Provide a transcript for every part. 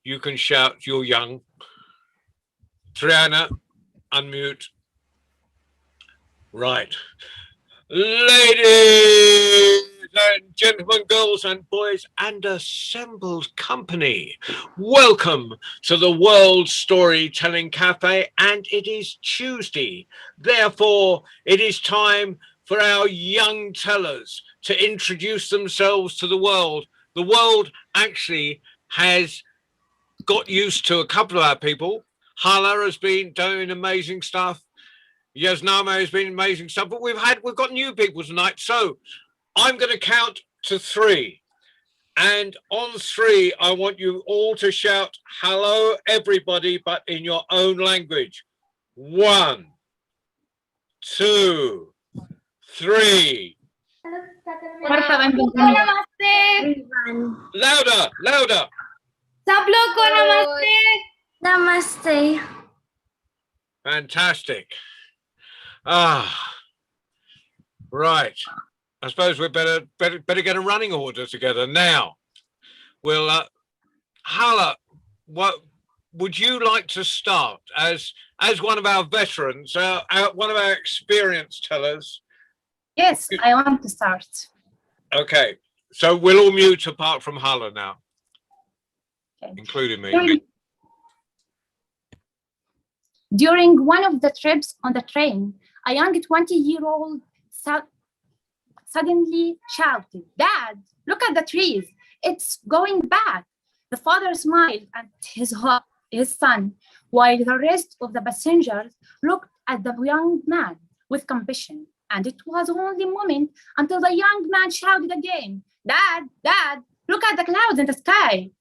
you can shout. You're young. Triana, unmute. Right. Ladies and gentlemen, girls and boys, and assembled company, welcome to the World Storytelling Cafe, and it is Tuesday. Therefore, it is time for our young tellers to introduce themselves to the world. The world actually has got used to a couple of our people. Hala has been doing amazing stuff. Yaznama has been amazing stuff, but we've got new people tonight. So I'm going to count to 3. And on 3, I want you all to shout, hello, everybody, but in your own language. 1, 2, 3. Louder, louder. सब लोग को नमस्ते. Namaste. Fantastic. Right. I suppose we better get a running order together now. We'll Hala, what would you like to start as one of our veterans, one of our experienced tellers? Yes, I want to start. Okay, so we'll all mute apart from Hala now, okay. Including me. During one of the trips on the train, a young 20-year-old suddenly shouted, "Dad, look at the trees. It's going back." The father smiled at his son, while the rest of the passengers looked at the young man with compassion. And it was only a moment until the young man shouted again, "Dad, Dad, look at the clouds in the sky.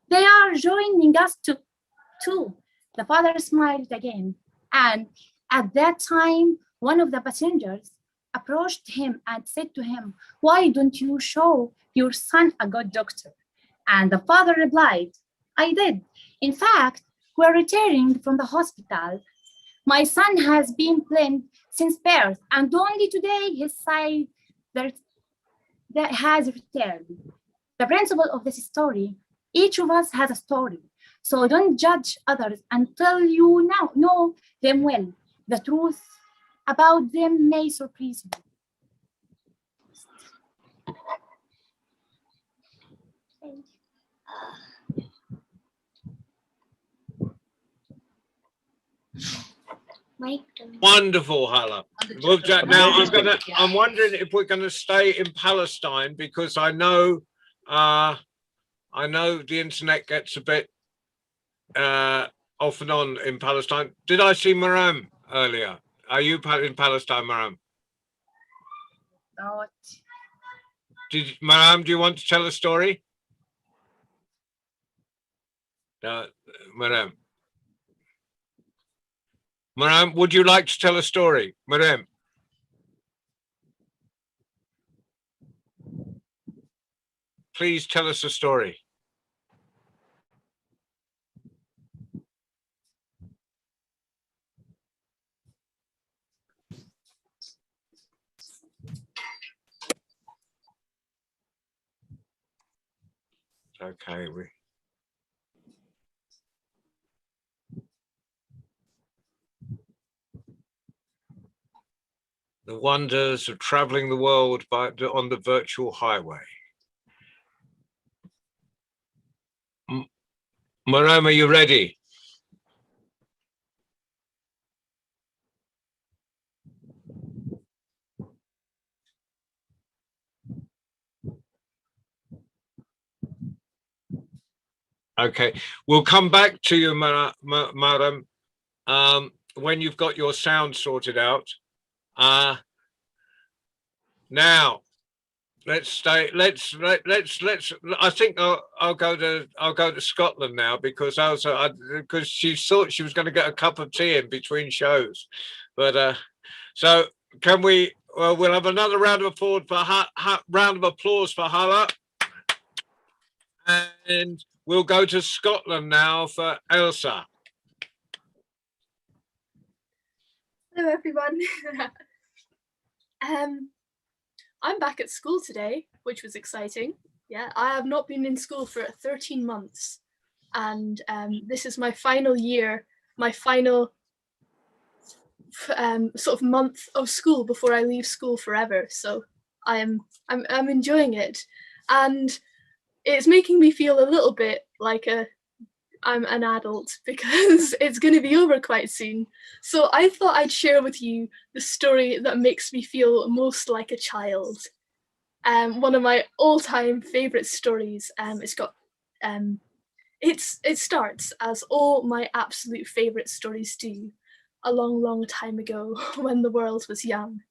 They are joining us too." The father smiled again, and at that time, one of the passengers approached him and said to him, "Why don't you show your son a good doctor?" And the father replied, "I did. In fact, we're returning from the hospital. My son has been blind since birth, and only today his sight that has returned." The principle of this story: each of us has a story. So don't judge others until you know them well. The truth about them may surprise you. Wonderful, Hala. Now I'm wondering if we're gonna stay in Palestine, because I know the internet gets a bit off and on in Palestine. Did I see Maram earlier? Are you in Palestine, Maram? No. Maram, do you want to tell a story? No, Maram. Maram, would you like to tell a story? Maram. Please tell us a story. Okay, the wonders of traveling the world on the virtual highway. Maram, are you ready? Okay, we'll come back to you, Maram, when you've got your sound sorted out. Now, let's I think I'll go to Scotland now, because because she thought she was going to get a cup of tea in between shows, but so can we? We'll have another round of applause for Hala, and we'll go to Scotland now for Elsa. Hello, everyone. I'm back at school today, which was exciting. Yeah, I have not been in school for 13 months. and this is my final year, my final sort of month of school before I leave school forever. So I'm enjoying it, and it's making me feel a little bit like I'm an adult because it's going to be over quite soon. So I thought I'd share with you the story that makes me feel most like a child. One of my all-time favorite stories. It starts as all my absolute favorite stories do, a long, long time ago when the world was young.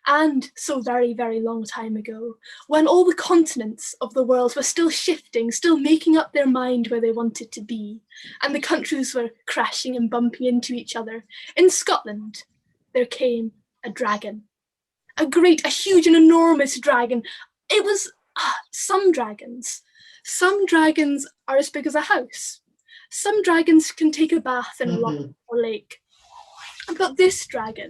And so very, very long time ago, when all the continents of the world were still shifting, still making up their mind where they wanted to be, and the countries were crashing and bumping into each other, in Scotland, there came a dragon. A huge and enormous dragon. It was some dragons. Some dragons are as big as a house. Some dragons can take a bath in a loch or lake. But this dragon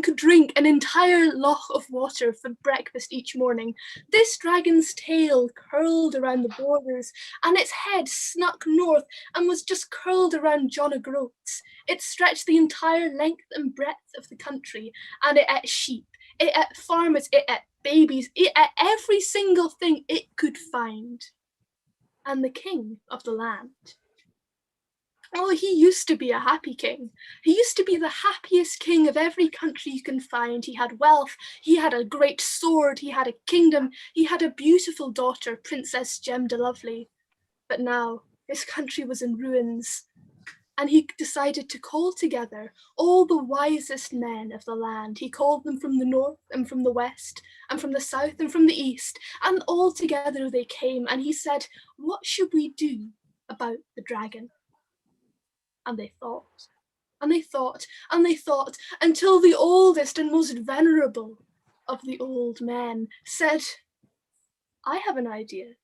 could drink an entire loch of water for breakfast each morning. This dragon's tail curled around the borders, and its head snuck north and was just curled around John O'Groats. It stretched the entire length and breadth of the country, and it ate sheep, it ate farmers, it ate babies, it ate every single thing it could find. And the king of the land, oh, he used to be a happy king. He used to be the happiest king of every country you can find. He had wealth, he had a great sword, he had a kingdom, he had a beautiful daughter, Princess Jem de Lovely. But now his country was in ruins, and he decided to call together all the wisest men of the land. He called them from the north and from the west and from the south and from the east, and all together they came, and he said, "What should we do about the dragon?" And they thought, and they thought, and they thought, until the oldest and most venerable of the old men said, "I have an idea."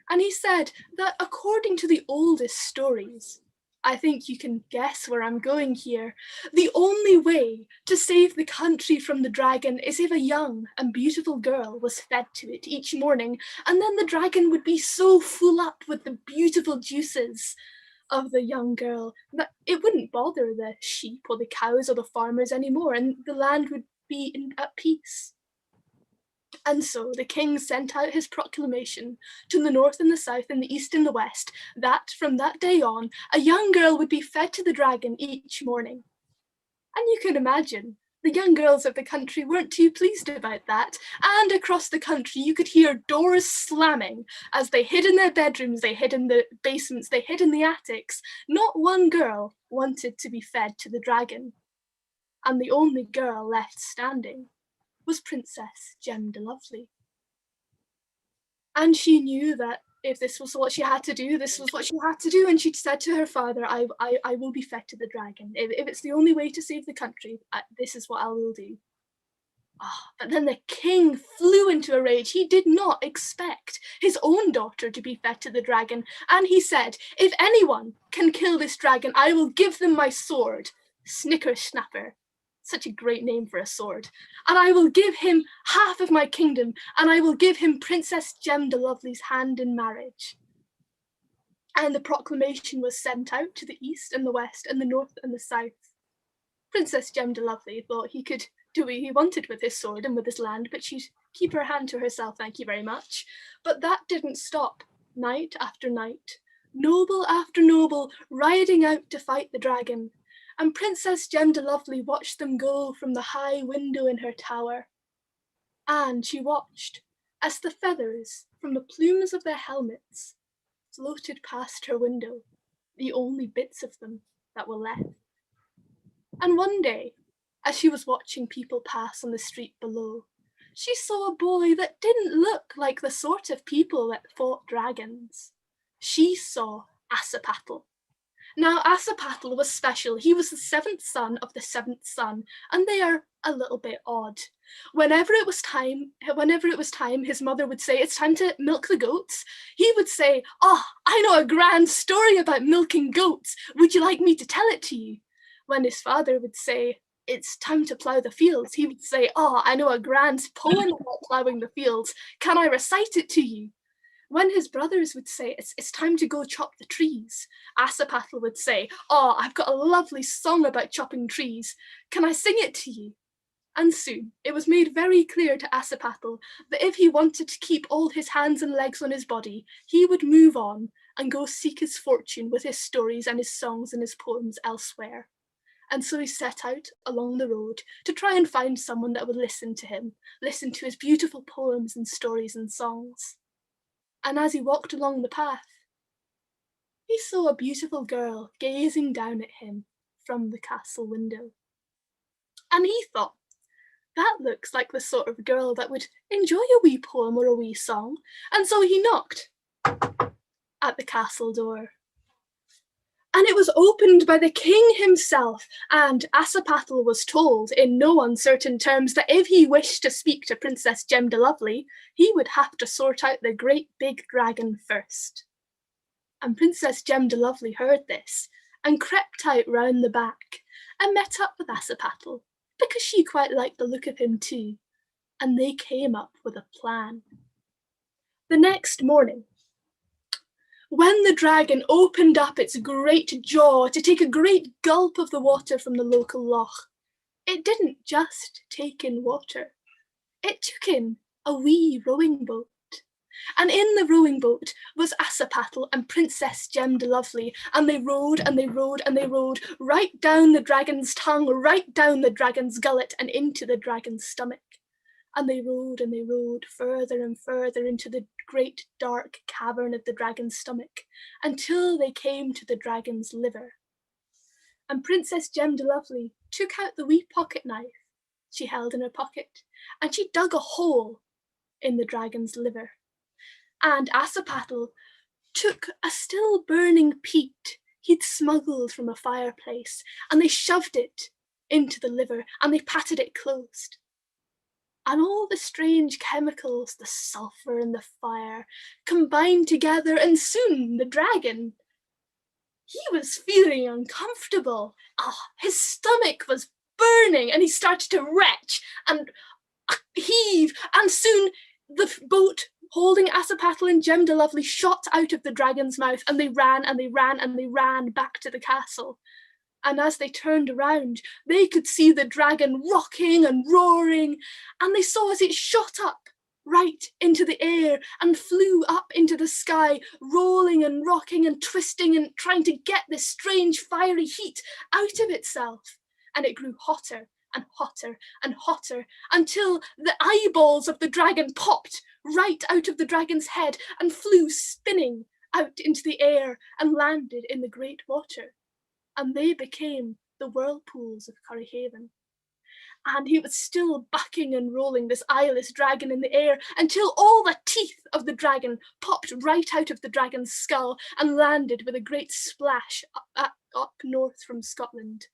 And he said that according to the oldest stories, I think you can guess where I'm going here, the only way to save the country from the dragon is if a young and beautiful girl was fed to it each morning, and then the dragon would be so full up with the beautiful juices of the young girl that it wouldn't bother the sheep or the cows or the farmers anymore, and the land would be at peace. And so the king sent out his proclamation to the north and the south and the east and the west that from that day on, a young girl would be fed to the dragon each morning. And you can imagine, the young girls of the country weren't too pleased about that, and across the country you could hear doors slamming as they hid in their bedrooms, they hid in the basements, they hid in the attics. Not one girl wanted to be fed to the dragon. And the only girl left standing was Princess Jem de Lovely. And she knew that if this was what she had to do, this was what she had to do. And she'd said to her father, I will be fed to the dragon. If it's the only way to save the country, this is what I will do. But then the king flew into a rage. He did not expect his own daughter to be fed to the dragon. And he said, "If anyone can kill this dragon, I will give them my sword." Snickersnapper. Such a great name for a sword. "And I will give him half of my kingdom, and I will give him Princess Jem de Lovely's hand in marriage." And the proclamation was sent out to the east and the west and the north and the south. Princess Jem de Lovely thought he could do what he wanted with his sword and with his land, but she'd keep her hand to herself, thank you very much. But that didn't stop. Night after night, noble after noble, riding out to fight the dragon. And Princess Jem de Lovely watched them go from the high window in her tower. And she watched as the feathers from the plumes of their helmets floated past her window, the only bits of them that were left. And one day, as she was watching people pass on the street below, she saw a boy that didn't look like the sort of people that fought dragons. She saw Asapattle. Now, Asapattle was special. He was the seventh son of the seventh son, and they are a little bit odd. Whenever it was time, his mother would say, "It's time to milk the goats." He would say, "Oh, I know a grand story about milking goats. Would you like me to tell it to you?" When his father would say, "It's time to plough the fields," he would say, "Oh, I know a grand poem about ploughing the fields. Can I recite it to you?" When his brothers would say, it's time to go chop the trees, Asapatl would say, oh, I've got a lovely song about chopping trees. Can I sing it to you? And soon it was made very clear to Asapatl that if he wanted to keep all his hands and legs on his body, he would move on and go seek his fortune with his stories and his songs and his poems elsewhere. And so he set out along the road to try and find someone that would listen to him, listen to his beautiful poems and stories and songs. And as he walked along the path, he saw a beautiful girl gazing down at him from the castle window. And he thought, that looks like the sort of girl that would enjoy a wee poem or a wee song. And so he knocked at the castle door. And it was opened by the king himself, and Asapatl was told in no uncertain terms that if he wished to speak to Princess Gemdelovely, he would have to sort out the great big dragon first. And Princess Gemdelovely heard this and crept out round the back and met up with Asapatl, because she quite liked the look of him too, and they came up with a plan. The next morning, when the dragon opened up its great jaw to take a great gulp of the water from the local loch, it didn't just take in water. It took in a wee rowing boat. And in the rowing boat was Asapatl and Princess Gemdelovely, and they rowed and they rowed and they rowed right down the dragon's tongue, right down the dragon's gullet and into the dragon's stomach. And they rowed further and further into the great dark cavern of the dragon's stomach until they came to the dragon's liver. And Princess Gemdelovely took out the wee pocket knife she held in her pocket, and she dug a hole in the dragon's liver. And Asapatl took a still burning peat he'd smuggled from a fireplace, and they shoved it into the liver and they patted it closed. And all the strange chemicals, the sulphur and the fire, combined together, and soon the dragon, he was feeling uncomfortable. His stomach was burning, and he started to retch and heave, and soon the boat holding Asapatl and Gemdelovely shot out of the dragon's mouth, and they ran and they ran and they ran back to the castle. And as they turned around, they could see the dragon rocking and roaring, and they saw as it shot up right into the air and flew up into the sky, rolling and rocking and twisting and trying to get this strange fiery heat out of itself. And it grew hotter and hotter and hotter until the eyeballs of the dragon popped right out of the dragon's head and flew spinning out into the air and landed in the great water. And they became the whirlpools of Corryhaven. And he was still bucking and rolling, this eyeless dragon, in the air until all the teeth of the dragon popped right out of the dragon's skull and landed with a great splash up north from Scotland.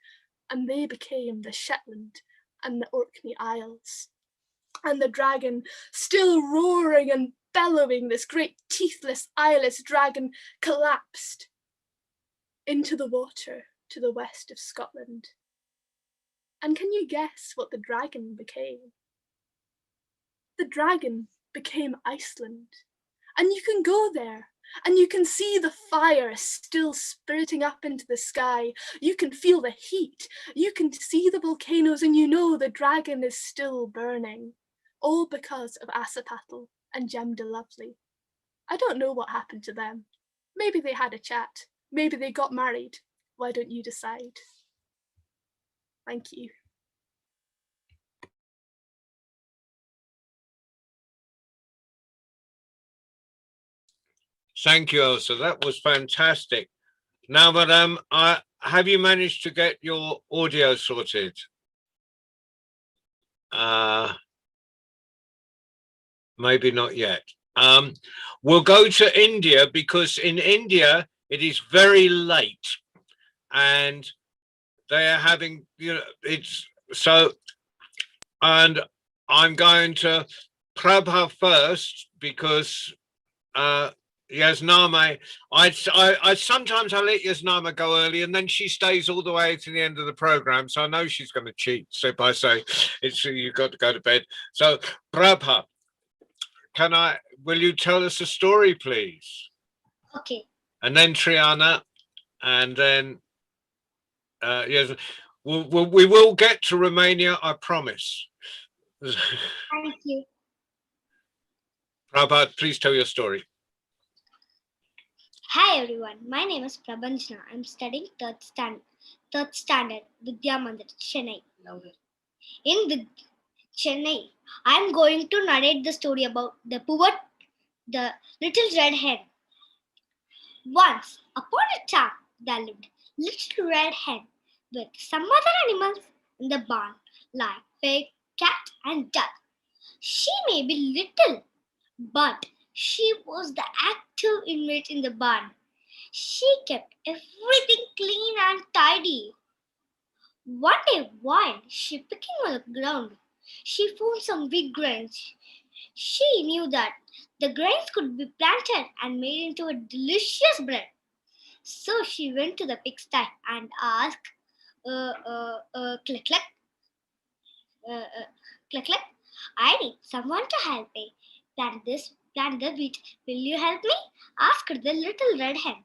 And they became the Shetland and the Orkney Isles. And the dragon, still roaring and bellowing, this great teethless, eyeless dragon, collapsed into the water to the west of Scotland. And can you guess what the dragon became? The dragon became Iceland. And you can go there and you can see the fire still spirting up into the sky. You can feel the heat. You can see the volcanoes, and you know the dragon is still burning. All because of Asapatl and Gemdelovely. I don't know what happened to them. Maybe they had a chat. Maybe they got married. Why don't you decide? Thank you. Thank you, Elsa. That was fantastic. Now, madam, have you managed to get your audio sorted? Maybe not yet. We'll go to India, because in India it is very late and they are having, it's so, and I'm going to Prabha first because Yasnama, I sometimes I let Yasnama go early and then she stays all the way to the end of the program, so I know she's going to cheat. So if I say it's you've got to go to bed, so Prabha, will you tell us a story, please? Okay. And then Triana, and then yes, we will get to Romania, I promise. Thank you. Prabhat, please tell your story. Hi everyone. My name is Prabhanjana. I'm studying third standard Vidya Mandir, Chennai. In Chennai, I'm going to narrate the story about the little red hen. Once upon a time, there lived little red hen with some other animals in the barn like pig, cat, and duck. She may be little, but she was the active inmate in the barn. She kept everything clean and tidy. One day, while she picking on the ground, she found some big grains. She knew that the grains could be planted and made into a delicious bread. So she went to the pigsty and asked, click, click, click, click, I need someone to help me plant the wheat. Will you help me? Asked the little red hen.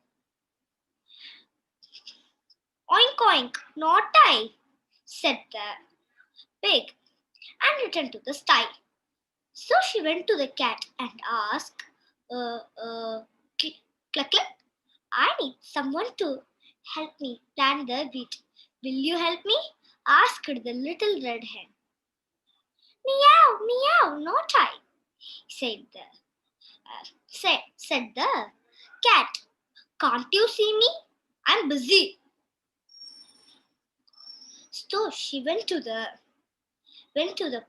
Oink, oink, not I, said the pig and returned to the sty. So she went to the cat and asked, click, click, click, I need someone to help me plant the wheat. Will you help me? Asked the little red hen. Meow, meow, not I, said the cat. Can't you see me? I'm busy. So she went to the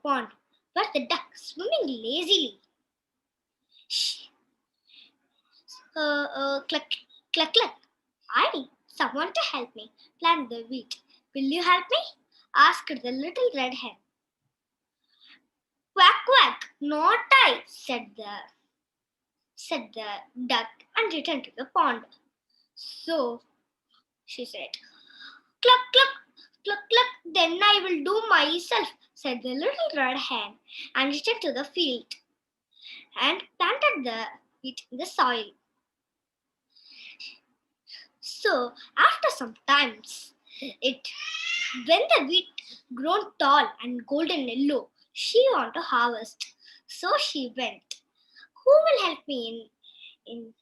pond where the duck swimming lazily. Cluck, cluck, cluck. I need someone to help me plant the wheat. Will you help me? Asked the little red hen. Quack, quack, not I, said the duck and returned to the pond. So she said, cluck, cluck, cluck, cluck, then I will do myself, said the little red hen and returned to the field and planted the wheat in the soil. So after some time, when the wheat grown tall and golden yellow, she wanted to harvest. So she went. Who will help me in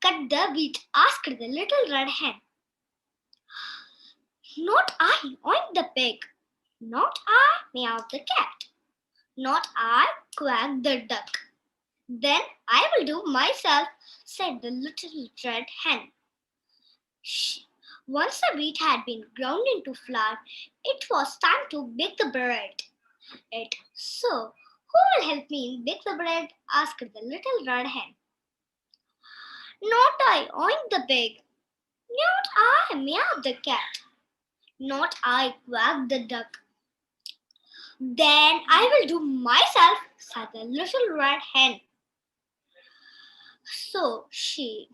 cut the wheat? Asked the little red hen. Not I, oinked the pig. Not I, meowed the cat. Not I, quacked the duck. Then I will do myself, said the little red hen. Once the wheat had been ground into flour, it was time to bake the bread. So, who will help me bake the bread? Asked the little red hen. Not I, oinked the pig. Not I, meowed the cat. Not I, quacked the duck. Then I will do myself, said the little red hen. So she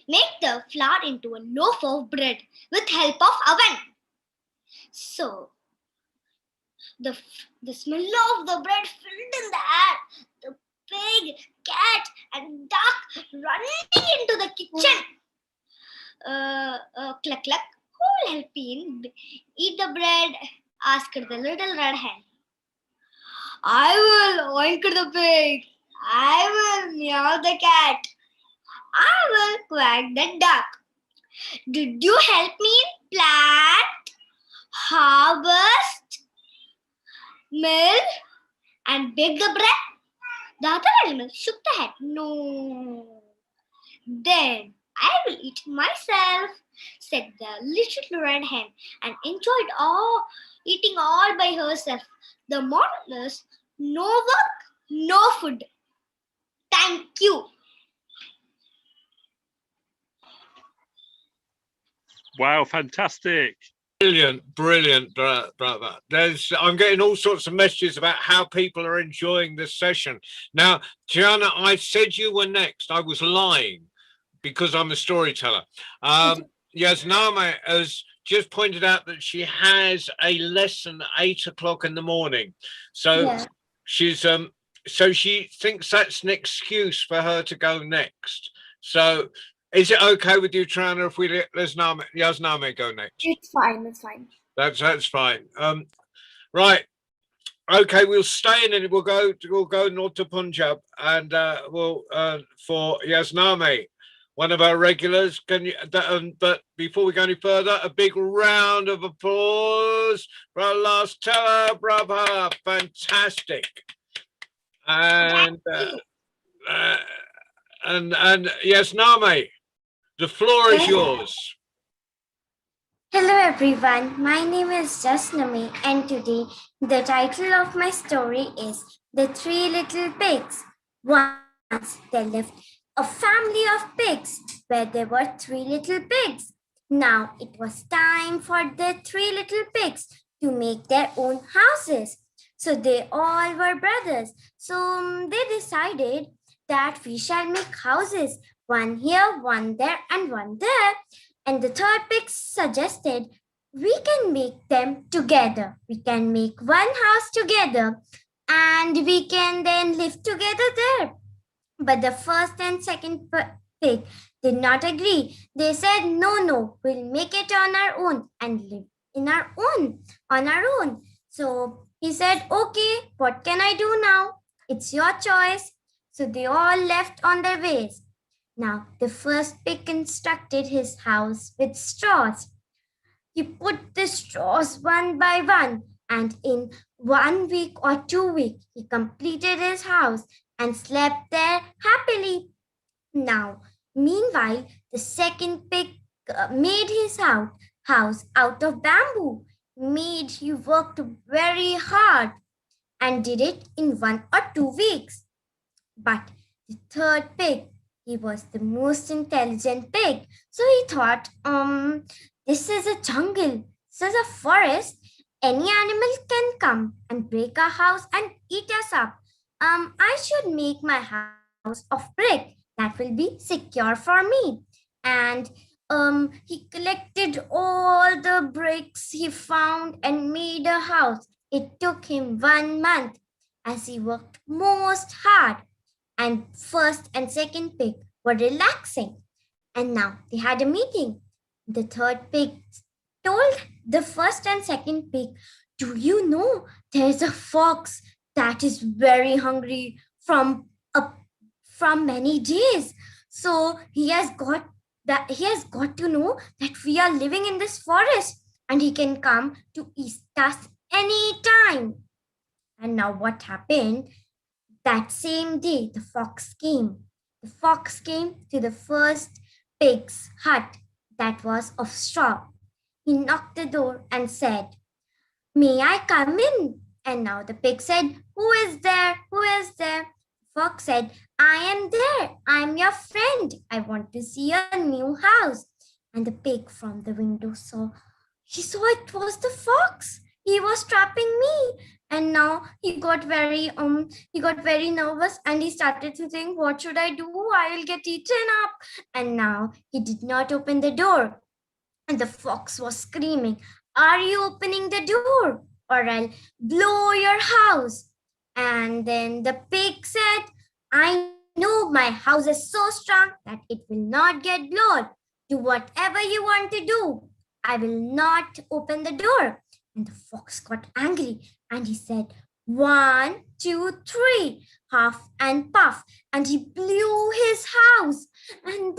made the flour into a loaf of bread with help of oven. So the smell of the bread filled in the air. The pig, cat, and duck running into the kitchen. Cluck, cluck. Who will help me eat the bread? Asked the little red hen. I will, oink the pig. I will, meow the cat. I will, quack the duck. Did you help me plant, harvest, mill, and bake the bread? The other animals shook their head. No. Then I will eat myself, said the little red hen, and enjoyed eating all by herself. The moral is no work, no food. Thank you. Wow, fantastic. Brilliant, brilliant, brother. I'm getting all sorts of messages about how people are enjoying this session. Now, Gianna, I said you were next. I was lying because I'm a storyteller. Yasnama has just pointed out that she has a lesson at 8 o'clock in the morning. So Yeah. she's so she thinks that's an excuse for her to go next. So is it okay with you, Trana, if we let Yazname go next? It's fine. It's fine. That's fine. Right. Okay, we'll stay in and we'll go north to Punjab and we'll for Yazname, one of our regulars. Can you? But before we go any further, a big round of applause for our last teller, brother. Fantastic. And Yazname, the floor is yours. Hello everyone, my name is Jasnami and today the title of my story is The Three Little Pigs. Once there lived a family of pigs where there were three little pigs. Now it was time for the three little pigs to make their own houses. So they all were brothers. So they decided that we shall make houses, one here, one there and one there. And the third pig suggested we can make them together. We can make one house together and we can then live together there. But the first and second pig did not agree. They said, no, we'll make it on our own and live on our own. So he said, okay, what can I do now? It's your choice. So they all left on their ways. Now, the first pig constructed his house with straws. He put the straws one by one, and in 1 week or 2 weeks, he completed his house and slept there happily. Now, meanwhile, the second pig made his house out of bamboo. He worked very hard and did it in 1 or 2 weeks. But the third pig, he was the most intelligent pig. So he thought, this is a jungle. This is a forest. Any animal can come and break our house and eat us up. I should make my house of brick. That will be secure for me. And he collected all the bricks he found and made a house. It took him 1 month as he worked most hard. And first and second pig were relaxing. And now they had a meeting. The third pig told the first and second pig, do you know there's a fox that is very hungry from many days? So he has got to know that we are living in this forest and he can come to eat us anytime. And now what happened? That same day, the fox came. The fox came to the first pig's hut that was of straw. He knocked the door and said, may I come in? And now the pig said, who is there? Who is there? The fox said, I am there. I am your friend. I want to see your new house. And the pig from the window saw it was the fox. He was trapping me. And now he got very nervous and he started to think, what should I do? I will get eaten up. And now he did not open the door. And the fox was screaming, are you opening the door or I'll blow your house? And then the pig said, I know my house is so strong that it will not get blown. Do whatever you want to do. I will not open the door. And the fox got angry and he said, 1, 2, 3, huff and puff. And he blew his house. And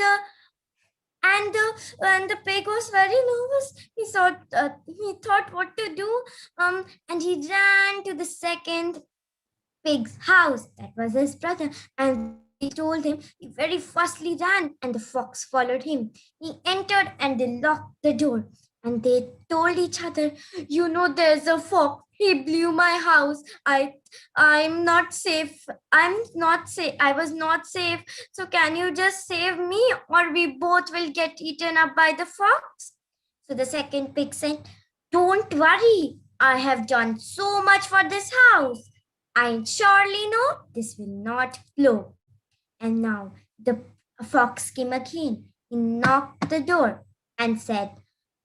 the pig was very nervous. He thought what to do. And he ran to the second pig's house. That was his brother. And he told him, he very fastly ran and the fox followed him. He entered and they locked the door. And they told each other, you know, there's a fox. He blew my house. I'm not safe. I was not safe. So can you just save me or we both will get eaten up by the fox? So the second pig said, don't worry. I have done so much for this house. I surely know this will not blow. And now the fox came again. He knocked the door and said,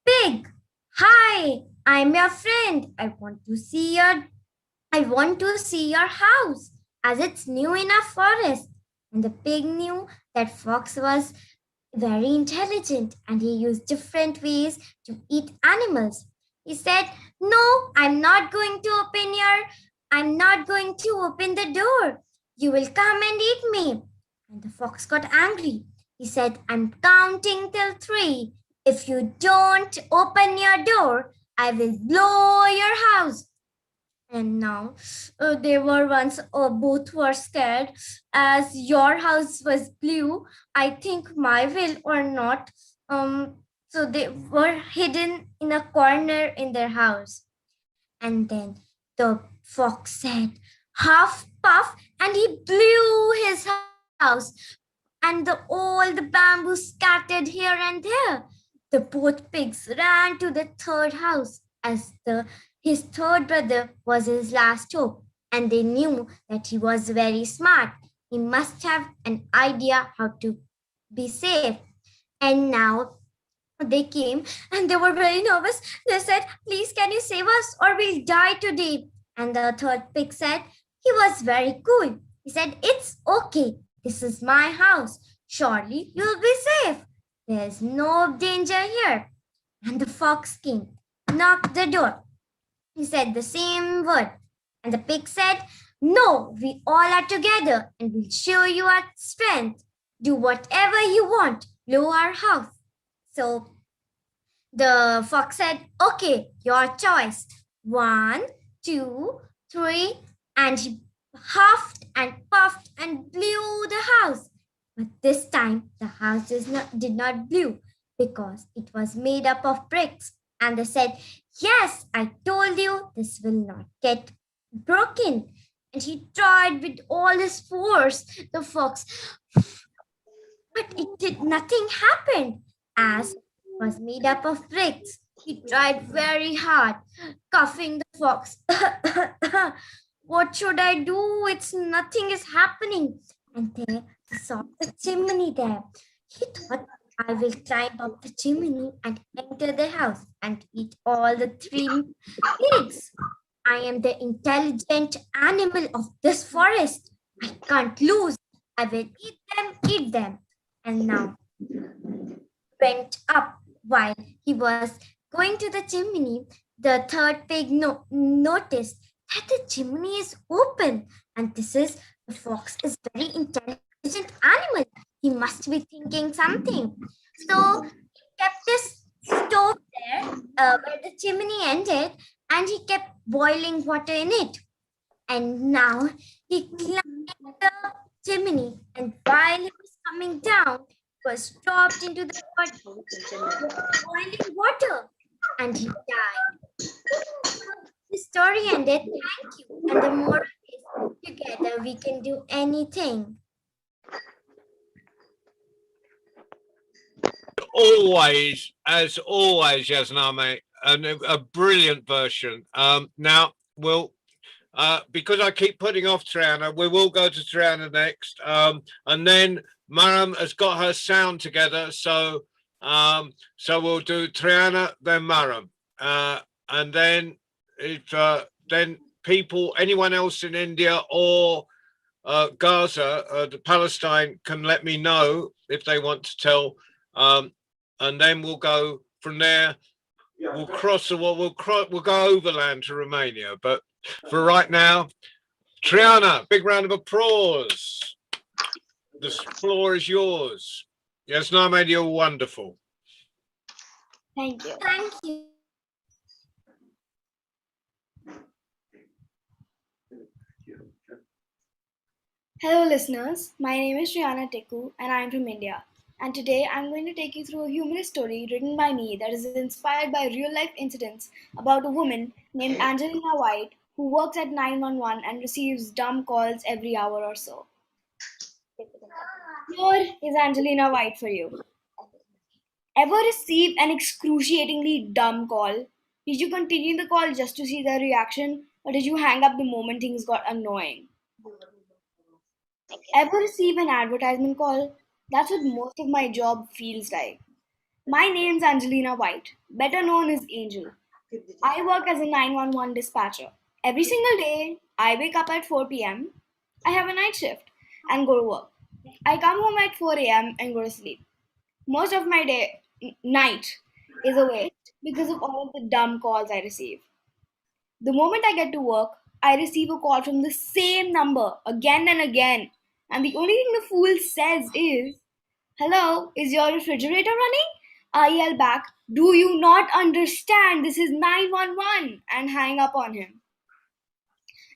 Pig, hi, I'm your friend. I want to see your I want to see your house, as it's new in our forest. And the pig knew that fox was very intelligent and he used different ways to eat animals. He said, "No, I'm not going to open the door. You will come and eat me." And the fox got angry. He said, "I'm counting till 3. If you don't open your door, I will blow your house." And now they were once both were scared, as your house was blue. I think my will or not. So they were hidden in a corner in their house. And then the fox said, "Huff puff," and he blew his house, and all the bamboo scattered here and there. The both pigs ran to the third house, as his third brother was his last hope, and they knew that he was very smart. He must have an idea how to be safe. And now they came and they were very nervous. They said, "Please, can you save us or we'll die today?" And the third pig said, he was very cool. He said, "It's okay. This is my house. Surely you'll be safe. There's no danger here." And the fox came, knocked the door. He said the same word. And the pig said, "No, we all are together and we'll show you our strength. Do whatever you want. Blow our house." So the fox said, "Okay, your choice. 1, 2, 3." And he huffed and puffed and blew the house. But this time the house did not blow, because it was made up of bricks. And they said, "Yes, I told you this will not get broken." And he tried with all his force, the fox, but nothing happened, as it was made up of bricks. He tried very hard, coughing the fox. "What should I do? Nothing is happening." And there he saw the chimney there. He thought, "I will climb up the chimney and enter the house and eat all the 3 pigs. I am the intelligent animal of this forest. I can't lose. I will eat them." And now went up. While he was going to the chimney, the third pig noticed that the chimney is open. And the fox is very intelligent animal. He must be thinking something. So he kept this stove there where the chimney ended, and he kept boiling water in it. And now he climbed the chimney, and while he was coming down, he was dropped into the boiling water, and he died. The story ended. Thank you. And the moral is, together we can do anything. Always, as always, Yasname, a brilliant version. Now we'll, because I keep putting off Triana, we will go to Triana next, and then Maram has got her sound together, so we'll do Triana, then Maram, and then then people, anyone else in India or Gaza, Palestine, can let me know if they want to tell. And then we'll go from there. We'll go overland to Romania. But for right now, Triana, big round of applause. The floor is yours. Yes, Nahmed, you're wonderful. Thank you. Thank you. Hello listeners, my name is Triana Teku and I am from India. And today I'm going to take you through a humorous story written by me that is inspired by real life incidents about a woman named Angelina White who works at 911 and receives dumb calls every hour or so. Here is Angelina White for you. Ever receive an excruciatingly dumb call? Did you continue the call just to see their reaction, or did you hang up the moment things got annoying? Ever receive an advertisement call? That's what most of my job feels like. My name's Angelina White, better known as Angel. I work as a 911 dispatcher. Every single day, I wake up at 4 p.m. I have a night shift and go to work. I come home at 4 a.m. and go to sleep. Most of my night is a waste because of all of the dumb calls I receive. The moment I get to work, I receive a call from the same number again and again. And the only thing the fool says is, "Hello, is your refrigerator running?" I yell back, "Do you not understand? This is 911," and hang up on him.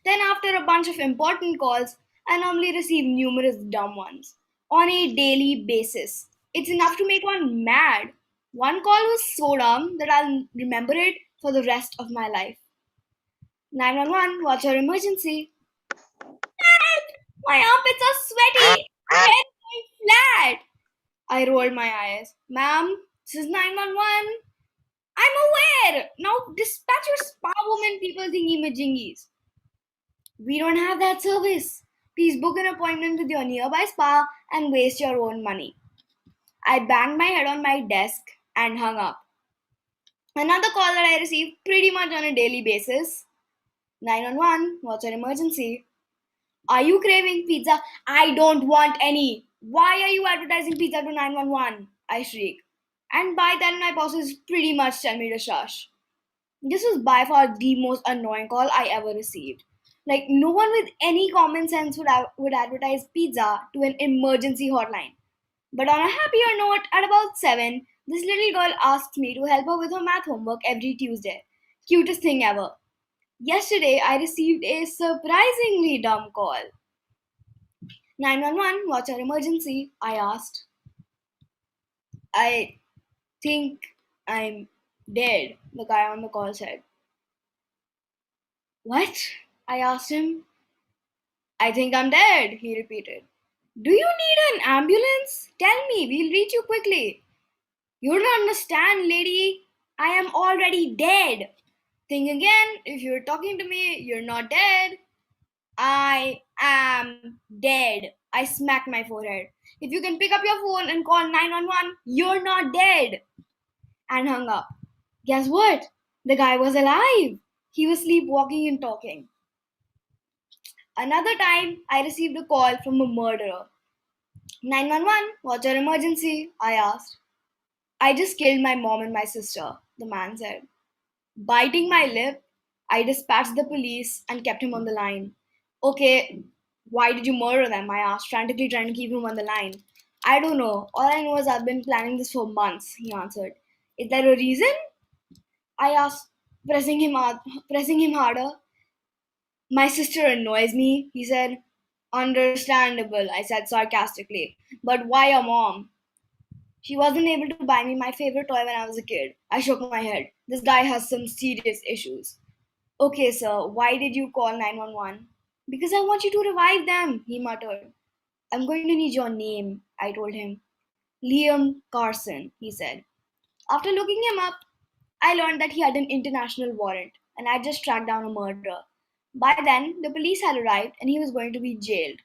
Then, after a bunch of important calls, I normally receive numerous dumb ones on a daily basis. It's enough to make one mad. One call was so dumb that I'll remember it for the rest of my life. 911, what's your emergency? Help! My armpits are sweaty. My head is going flat. I rolled my eyes. "Ma'am, this is 911. I'm aware. Now dispatch your spa woman people thingy majingies. We don't have that service. Please book an appointment with your nearby spa and waste your own money." I banged my head on my desk and hung up. Another call that I receive pretty much on a daily basis. 911, what's your emergency? Are you craving pizza? I don't want any. Why are you advertising pizza to 911? I shriek. And by then, my bosses pretty much tell me to shush. This was by far the most annoying call I ever received. Like, no one with any common sense would advertise pizza to an emergency hotline. But on a happier note, at about 7, this little girl asks me to help her with her math homework every Tuesday. Cutest thing ever. Yesterday, I received a surprisingly dumb call. 911, what's your emergency? I asked. "I think I'm dead," the guy on the call said. "What?" I asked him. "I think I'm dead," he repeated. "Do you need an ambulance? Tell me, we'll reach you quickly." "You don't understand, lady. I am already dead." "Think again. If you're talking to me, you're not dead." "I am dead." I smacked my forehead. "If you can pick up your phone and call 911, you're not dead." And hung up. Guess what? The guy was alive. He was sleepwalking and talking. Another time, I received a call from a murderer. 911, what's your emergency? I asked. "I just killed my mom and my sister," the man said. Biting my lip, I dispatched the police and kept him on the line. "Okay, why did you murder them?" I asked, frantically trying to keep him on the line. "I don't know. All I know is I've been planning this for months," he answered. "Is there a reason?" I asked, pressing him harder. "My sister annoys me," he said. "Understandable," I said sarcastically. "But why your mom?" "She wasn't able to buy me my favorite toy when I was a kid." I shook my head. This guy has some serious issues. "Okay, sir, why did you call 911? "Because I want you to revive them," he muttered. "I'm going to need your name," I told him. "Liam Carson," he said. After looking him up, I learned that he had an international warrant, and I just tracked down a murderer. By then, the police had arrived and he was going to be jailed.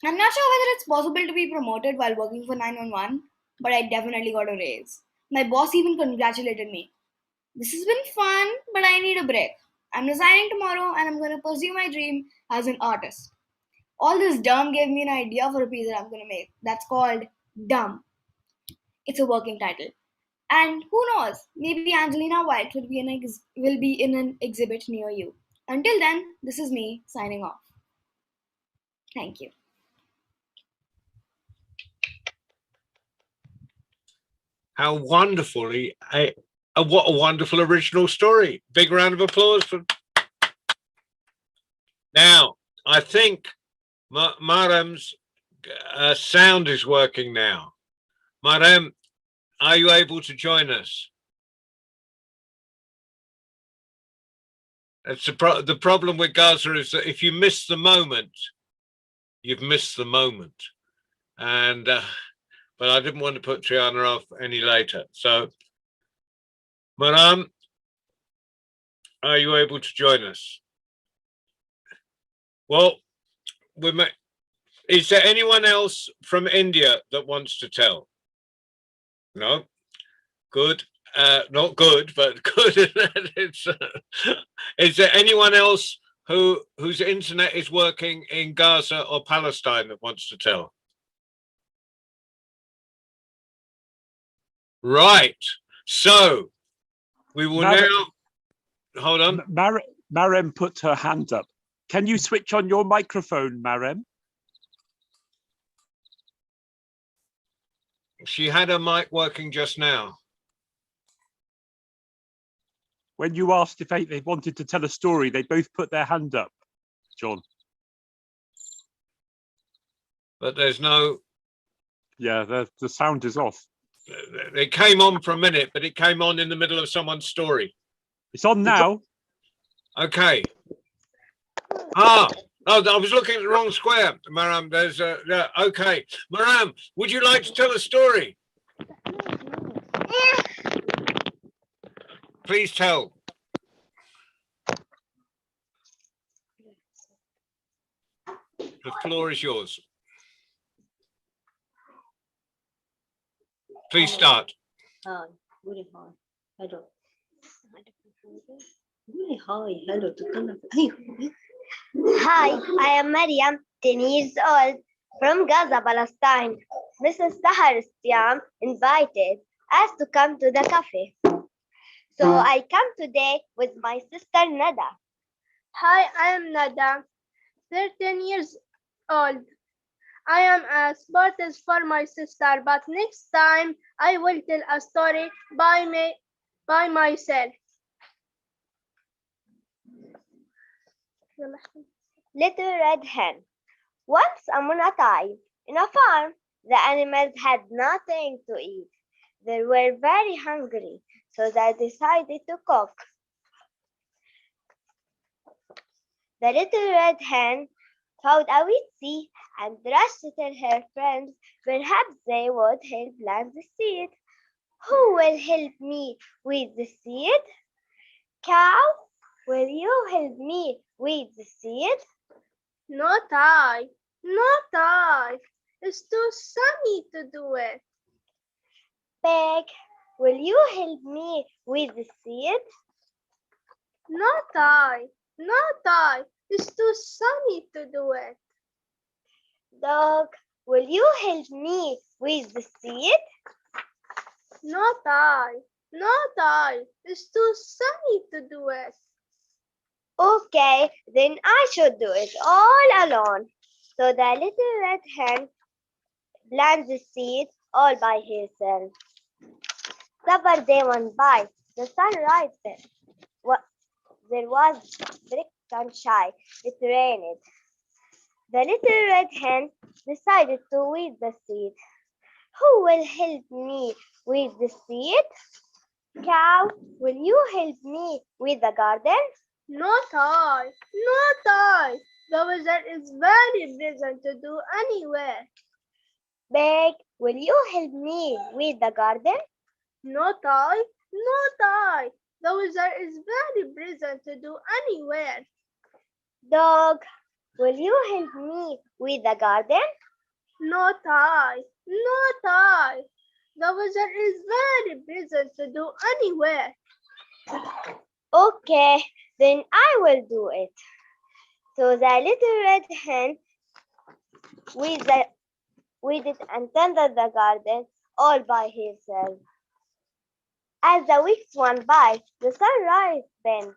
I'm not sure whether it's possible to be promoted while working for 911, but I definitely got a raise. My boss even congratulated me. "This has been fun, but I need a break. I'm resigning tomorrow and I'm going to pursue my dream as an artist." All this dumb gave me an idea for a piece that I'm going to make. That's called Dumb. It's a working title. And who knows, maybe Angelina White will be in an exhibit near you. Until then, this is me signing off. Thank you. How wonderfully, what a wonderful original story. Big round of applause for. Now, I think Maram's sound is working now. Maram, are you able to join us? That's the problem with Gaza is that if you miss the moment, you've missed the moment. And but I didn't want to put Triana off any later. So, Maram, are you able to join us? Well, is there anyone else from India that wants to tell? No? Good. Not good, but good. Is there anyone else whose internet is working in Gaza or Palestine that wants to tell? Right. So we will now hold on. Marem put her hand up. Can you switch on your microphone, Marem? She had her mic working just now. When you asked if they wanted to tell a story, they both put their hand up, John. But there's no... Yeah, the sound is off. It came on for a minute, but it came on in the middle of someone's story. It's on now. Okay. Ah, no, I was looking at the wrong square, Maram. There's yeah, okay. Maram, would you like to tell a story? Please tell. The floor is yours. Please start. Hi, very hi. Hello. Very hi, hello. Hi, I am Mariam, 10 years old, from Gaza, Palestine. Mrs. Sahar Stiam invited us to come to the cafe. So I come today with my sister Nada. Hi, I am Nada, 13 years old. I am a sports for my sister, but next time I will tell a story by myself. Little Red Hen. Once upon a time, in a farm, the animals had nothing to eat. They were very hungry, so they decided to cook. The little red hen found a wheat seed and rushed to tell her friends perhaps they would help plant the seed. Who will help me with the seed? Cow, will you help me with the seed? Not I, not I. It's too sunny to do it. Pig, will you help me with the seed? Not I, not I. It's too sunny to do it. Dog, will you help me with the seed? Not I, not I. It's too sunny to do it. Okay, then I should do it all alone. So the little red hen plants the seed all by herself. Supper day went by. The sun rised. There was bright sunshine. It rained. The little red hen decided to weed the seed. Who will help me with the seed? Cow, will you help me with the garden? Not I, not I. The weather is very pleasant to do anywhere. Pig, will you help me with the garden? Not I, not I. The weather is very pleasant to do anywhere. Dog, will you help me with the garden? Not I, not I. The weather is very pleasant to do anywhere. Okay, then I will do it. So the little red hen weeded and tended the garden all by herself. As the weeks went by, the sunrise bent.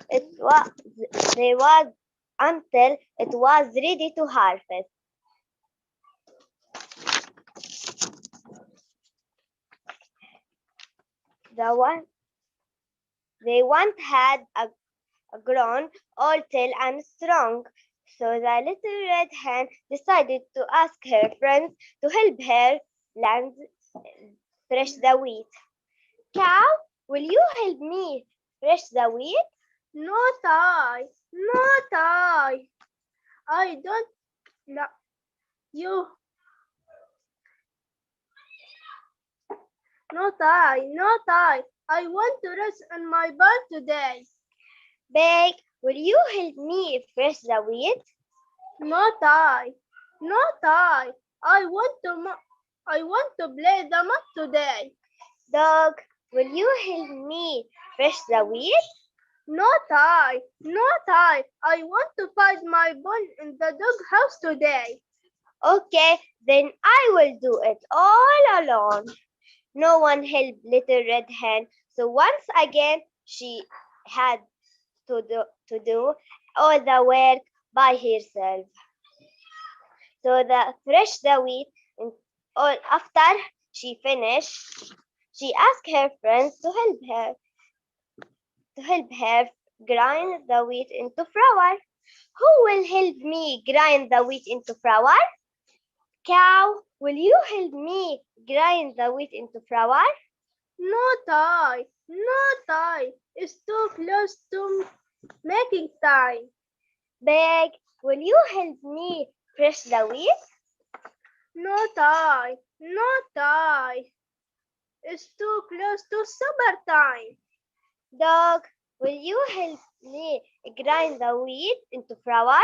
There was until it was ready to harvest. They once had grown all tall and strong, so the little red hen decided to ask her friends to help her thresh the wheat. Cow, will you help me thresh the wheat? Not I, not I. I don't know you. Not I, not I. I want to rest on my bed today. Pig, will you help me thresh the wheat? Not I, not I. I want I want to play the mud today. Dog, will you help me fresh the wheat? Not I, not I. I want to find my bone in the dog house today. Okay, then I will do it all alone. No one helped Little Red Hen, so once again she had to do all the work by herself. So thresh the wheat, and all after she finished, she asked her friends to help her grind the wheat into flour. Who will help me grind the wheat into flour? Cow, will you help me grind the wheat into flour? Not I, not I. It's too close to making time. Pig, will you help me press the wheat? Not I, not I. It's too close to supper time. Dog, will you help me grind the wheat into flour?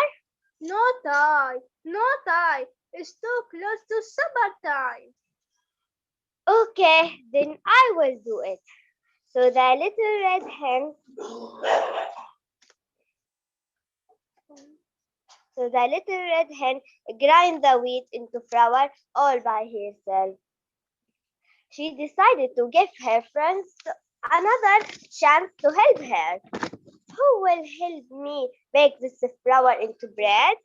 Not I, not I. It's too close to supper time. Okay, then I will do it. So the little red hen grind the wheat into flour all by herself. She decided to give her friends another chance to help her. Who will help me bake this flour into bread?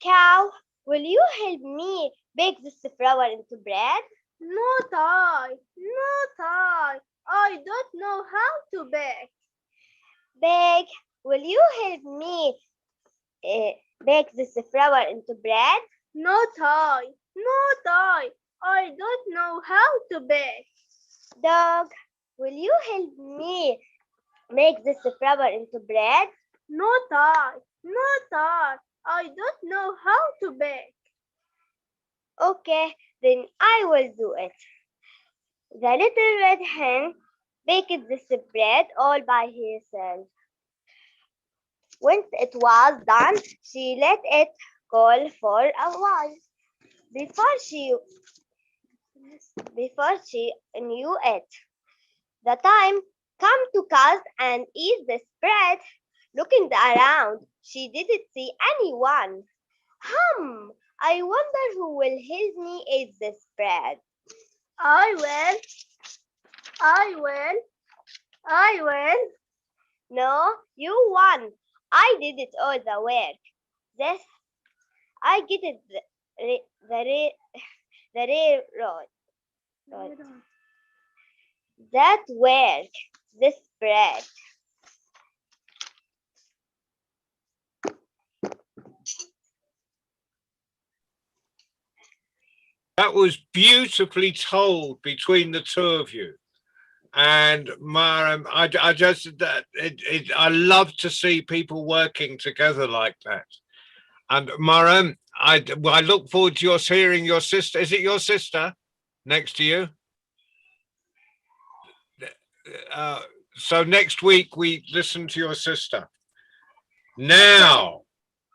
Cow, will you help me bake this flour into bread? Not I, not I. I don't know how to bake. Pig, will you help me bake this flour into bread? Not I, not I. I don't know how to bake. Dog, will you help me make this flour into bread? Not I, not I. I don't know how to bake. Okay, then I will do it. The little red hen baked this bread all by herself. Once it was done, she let it cool for a while. Before she knew it, the time come to cast and eat this bread. Looking around, she didn't see anyone. I wonder who will help me eat this bread. I will. I will. I will. No, you won. I did it all the work. I get it the railroad. That work, this bread. That was beautifully told between the two of you. And Mariam, I love to see people working together like that. And Mariam, I look forward to hearing your sister. Is it your sister next to you? So next week we listen to your sister. Now,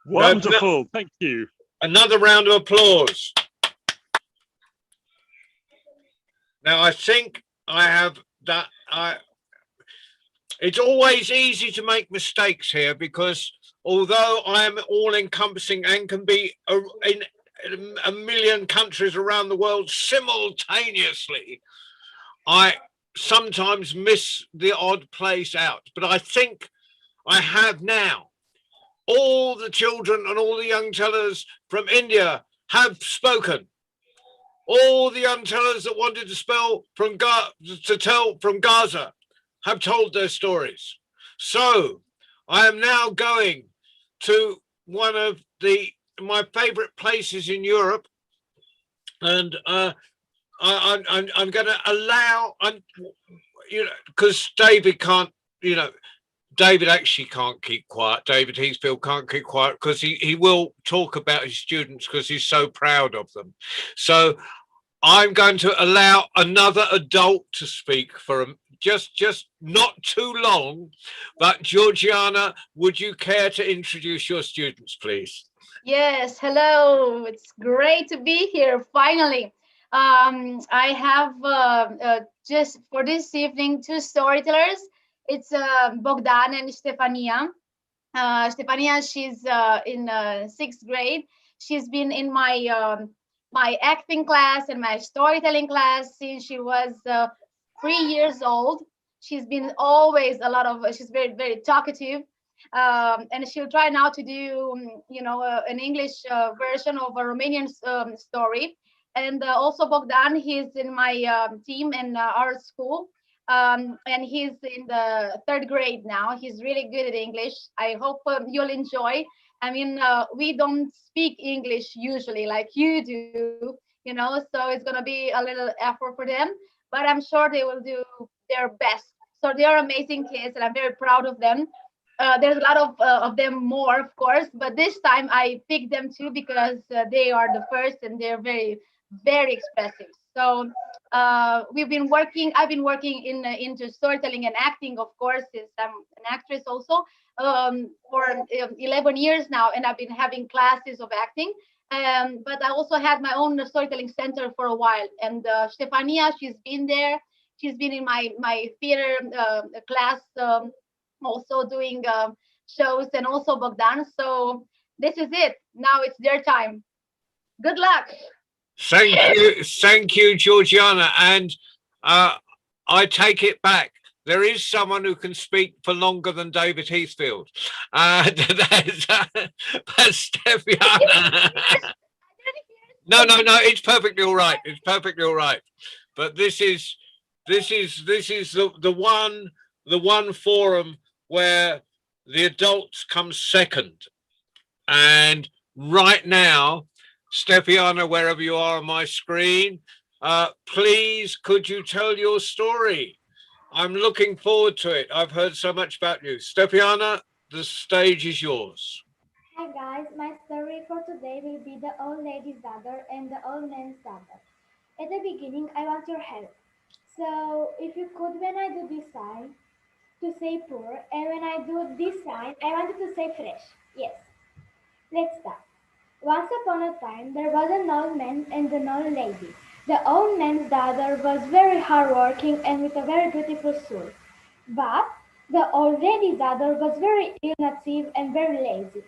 Wonderful, thank you. Another round of applause. Now I think I have that. It's always easy to make mistakes here because although I am all-encompassing and can be in a million countries around the world simultaneously, I sometimes miss the odd place out. But I think I have now. All the children and all the young tellers from India have spoken. All the young tellers that wanted to tell from Gaza have told their stories. So I am now going to one of my favorite places in Europe, and I'm going to allow, because David can't, David actually can't keep quiet. David Heathfield can't keep quiet because he will talk about his students because he's so proud of them. So I'm going to allow another adult to speak for him. Just not too long, but Georgiana, would you care to introduce your students, please? Yes, hello. It's great to be here finally. I have just for this evening two storytellers. It's Bogdan and Stefania. Stefania, she's in sixth grade. She's been in my acting class and my storytelling class since she was 3 years old. She's been always a lot of. She's very very talkative, and she'll try now to do an English version of a Romanian story. And also Bogdan, he's in my team in our school, and he's in the third grade now. He's really good at English. I hope you'll enjoy. I mean, we don't speak English usually like you do, so it's going to be a little effort for them, but I'm sure they will do their best. So they are amazing kids, and I'm very proud of them. There's a lot of them more, of course, but this time I picked them too because they are the first and they're very, very expressive. So we've been working. I've been working into storytelling and acting, of course, since I'm an actress also for 11 years now, and I've been having classes of acting. But I also had my own storytelling center for a while. And Stefania, she's been there. She's been in my theater class, also doing shows, and also Bogdan. So this is it. Now it's their time. Good luck. Thank you, Georgiana. And I take it back. There is someone who can speak for longer than David Heathfield. That's Stefania. No. It's perfectly all right. It's perfectly all right. But this is the one forum where the adults come second. And right now, Stefiana, wherever you are on my screen, please, could you tell your story? I'm looking forward to it. I've heard so much about you. Stefiana, the stage is yours. Hi guys, my story for today will be the old lady's daughter and the old man's daughter. At the beginning, I want your help. So, if you could, when I do this sign, to say poor, and when I do this sign, I wanted to say fresh. Yes. Let's start. Once upon a time, there was an old man and an old lady. The old man's daughter was very hardworking and with a very beautiful soul. But the old lady's daughter was very inactive and very lazy.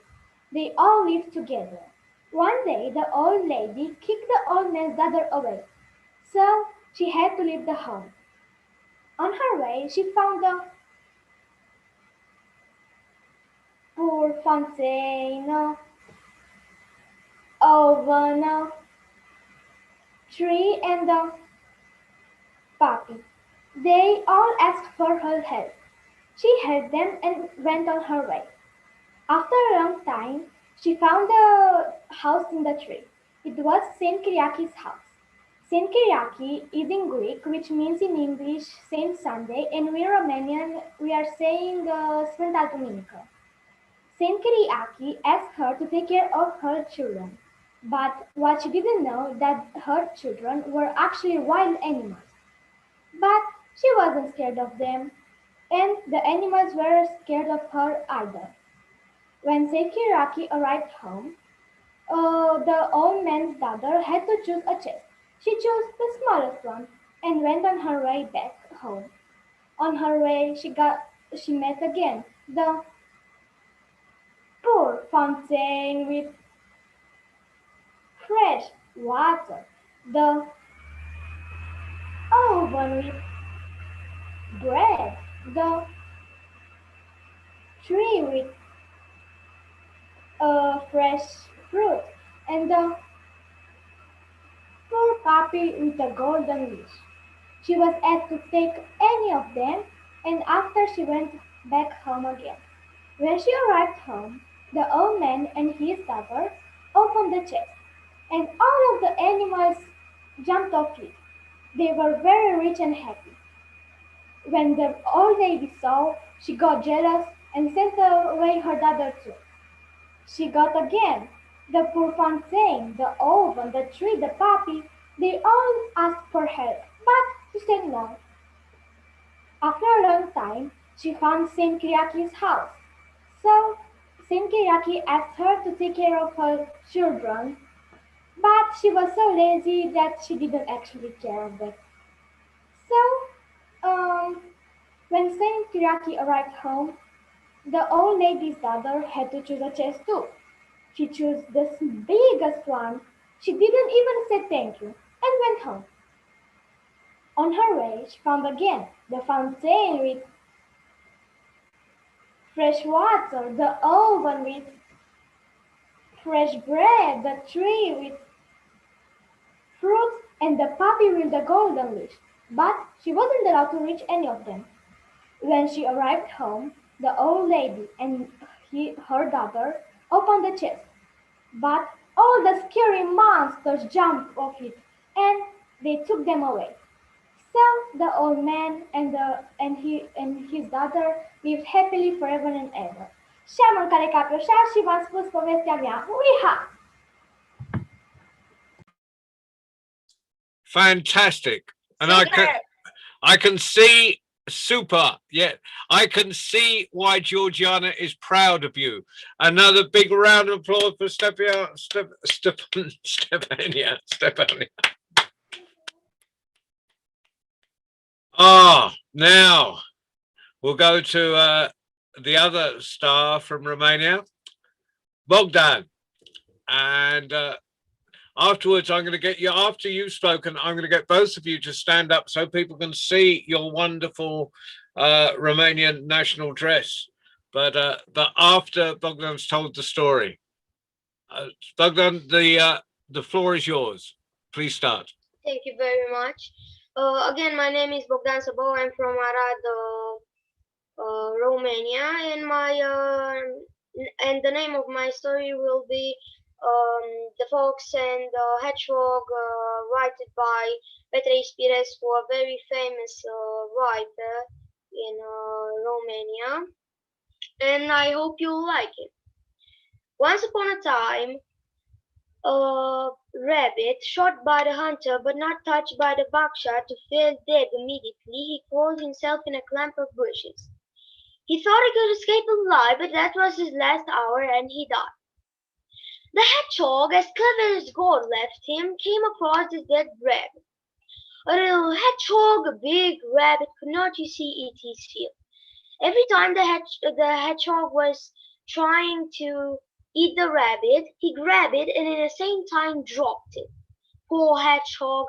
They all lived together. One day, the old lady kicked the old man's daughter away, so she had to leave the home. On her way, she found a poor fountain, oven, tree, and a puppy. They all asked for her help. She helped them and went on her way. After a long time, she found a house in the tree. It was Saint Kyriakis' house. Saint Kyriaki is in Greek, which means in English Saint Sunday, and we Romanian we are saying Sfânta Duminică. Saint Kyriaki asked her to take care of her children, but what she didn't know that her children were actually wild animals. But she wasn't scared of them, and the animals were scared of her either. When Saint Kyriaki arrived home, the old man's daughter had to choose a chest. She chose the smallest one and went on her way back home. On her way, she met again the poor fountain with fresh water, the oven with bread, the tree with fresh fruit, and the poor puppy with a golden leash. She was asked to take any of them, and after she went back home again. When she arrived home, the old man and his daughter opened the chest, and all of the animals jumped off it. They were very rich and happy. When the old lady saw, she got jealous and sent away her daughter too. She got again. The poor fountain, the oven, the tree, the puppy, they all asked for help, but she said no. After a long time, she found Saint Kyriakis' house. So Saint Kyriaki asked her to take care of her children, but But she was so lazy that she didn't actually care of it. So, when Saint Kiraki arrived home, the old lady's daughter had to choose a chest too. She chose the biggest one. She didn't even say thank you and went home. On her way, she found again the fountain with fresh water, the oven with fresh bread, the tree with fruit, and the puppy with the golden leash. But she wasn't allowed to reach any of them. When she arrived home, the old lady and her daughter opened the chest. But all the scary monsters jumped off it, and they took them away. So the old man and his daughter lived happily forever and ever. Șamul care caprioșa și v-am spus povestea mea. Uiha! Fantastic. And I can see super. Yeah, I can see why Georgiana is proud of you. Another big round of applause for Stefania. Now we'll go to the other star from Romania, Bogdan. And afterwards, I'm going to get you, after you've spoken, I'm going to get both of you to stand up so people can see your wonderful Romanian national dress. But after Bogdan's told the story. Bogdan, the floor is yours. Please start. Thank you very much. Again, my name is Bogdan Sabo. I'm from Arad, Romania, and the name of my story will be The Fox and the Hedgehog, written by Petre Ispirescu, a very famous writer in Romania, and I hope you like it. Once upon a time, a rabbit, shot by the hunter but not touched by the buckshot to fall dead immediately, he coiled himself in a clump of bushes. He thought he could escape alive, but that was his last hour, and he died. The hedgehog, as clever as God left him, came across this dead rabbit. A little hedgehog, a big rabbit, could not, you see, eat his fill. Every time the hedgehog was trying to eat the rabbit, he grabbed it and at the same time dropped it. Poor hedgehog,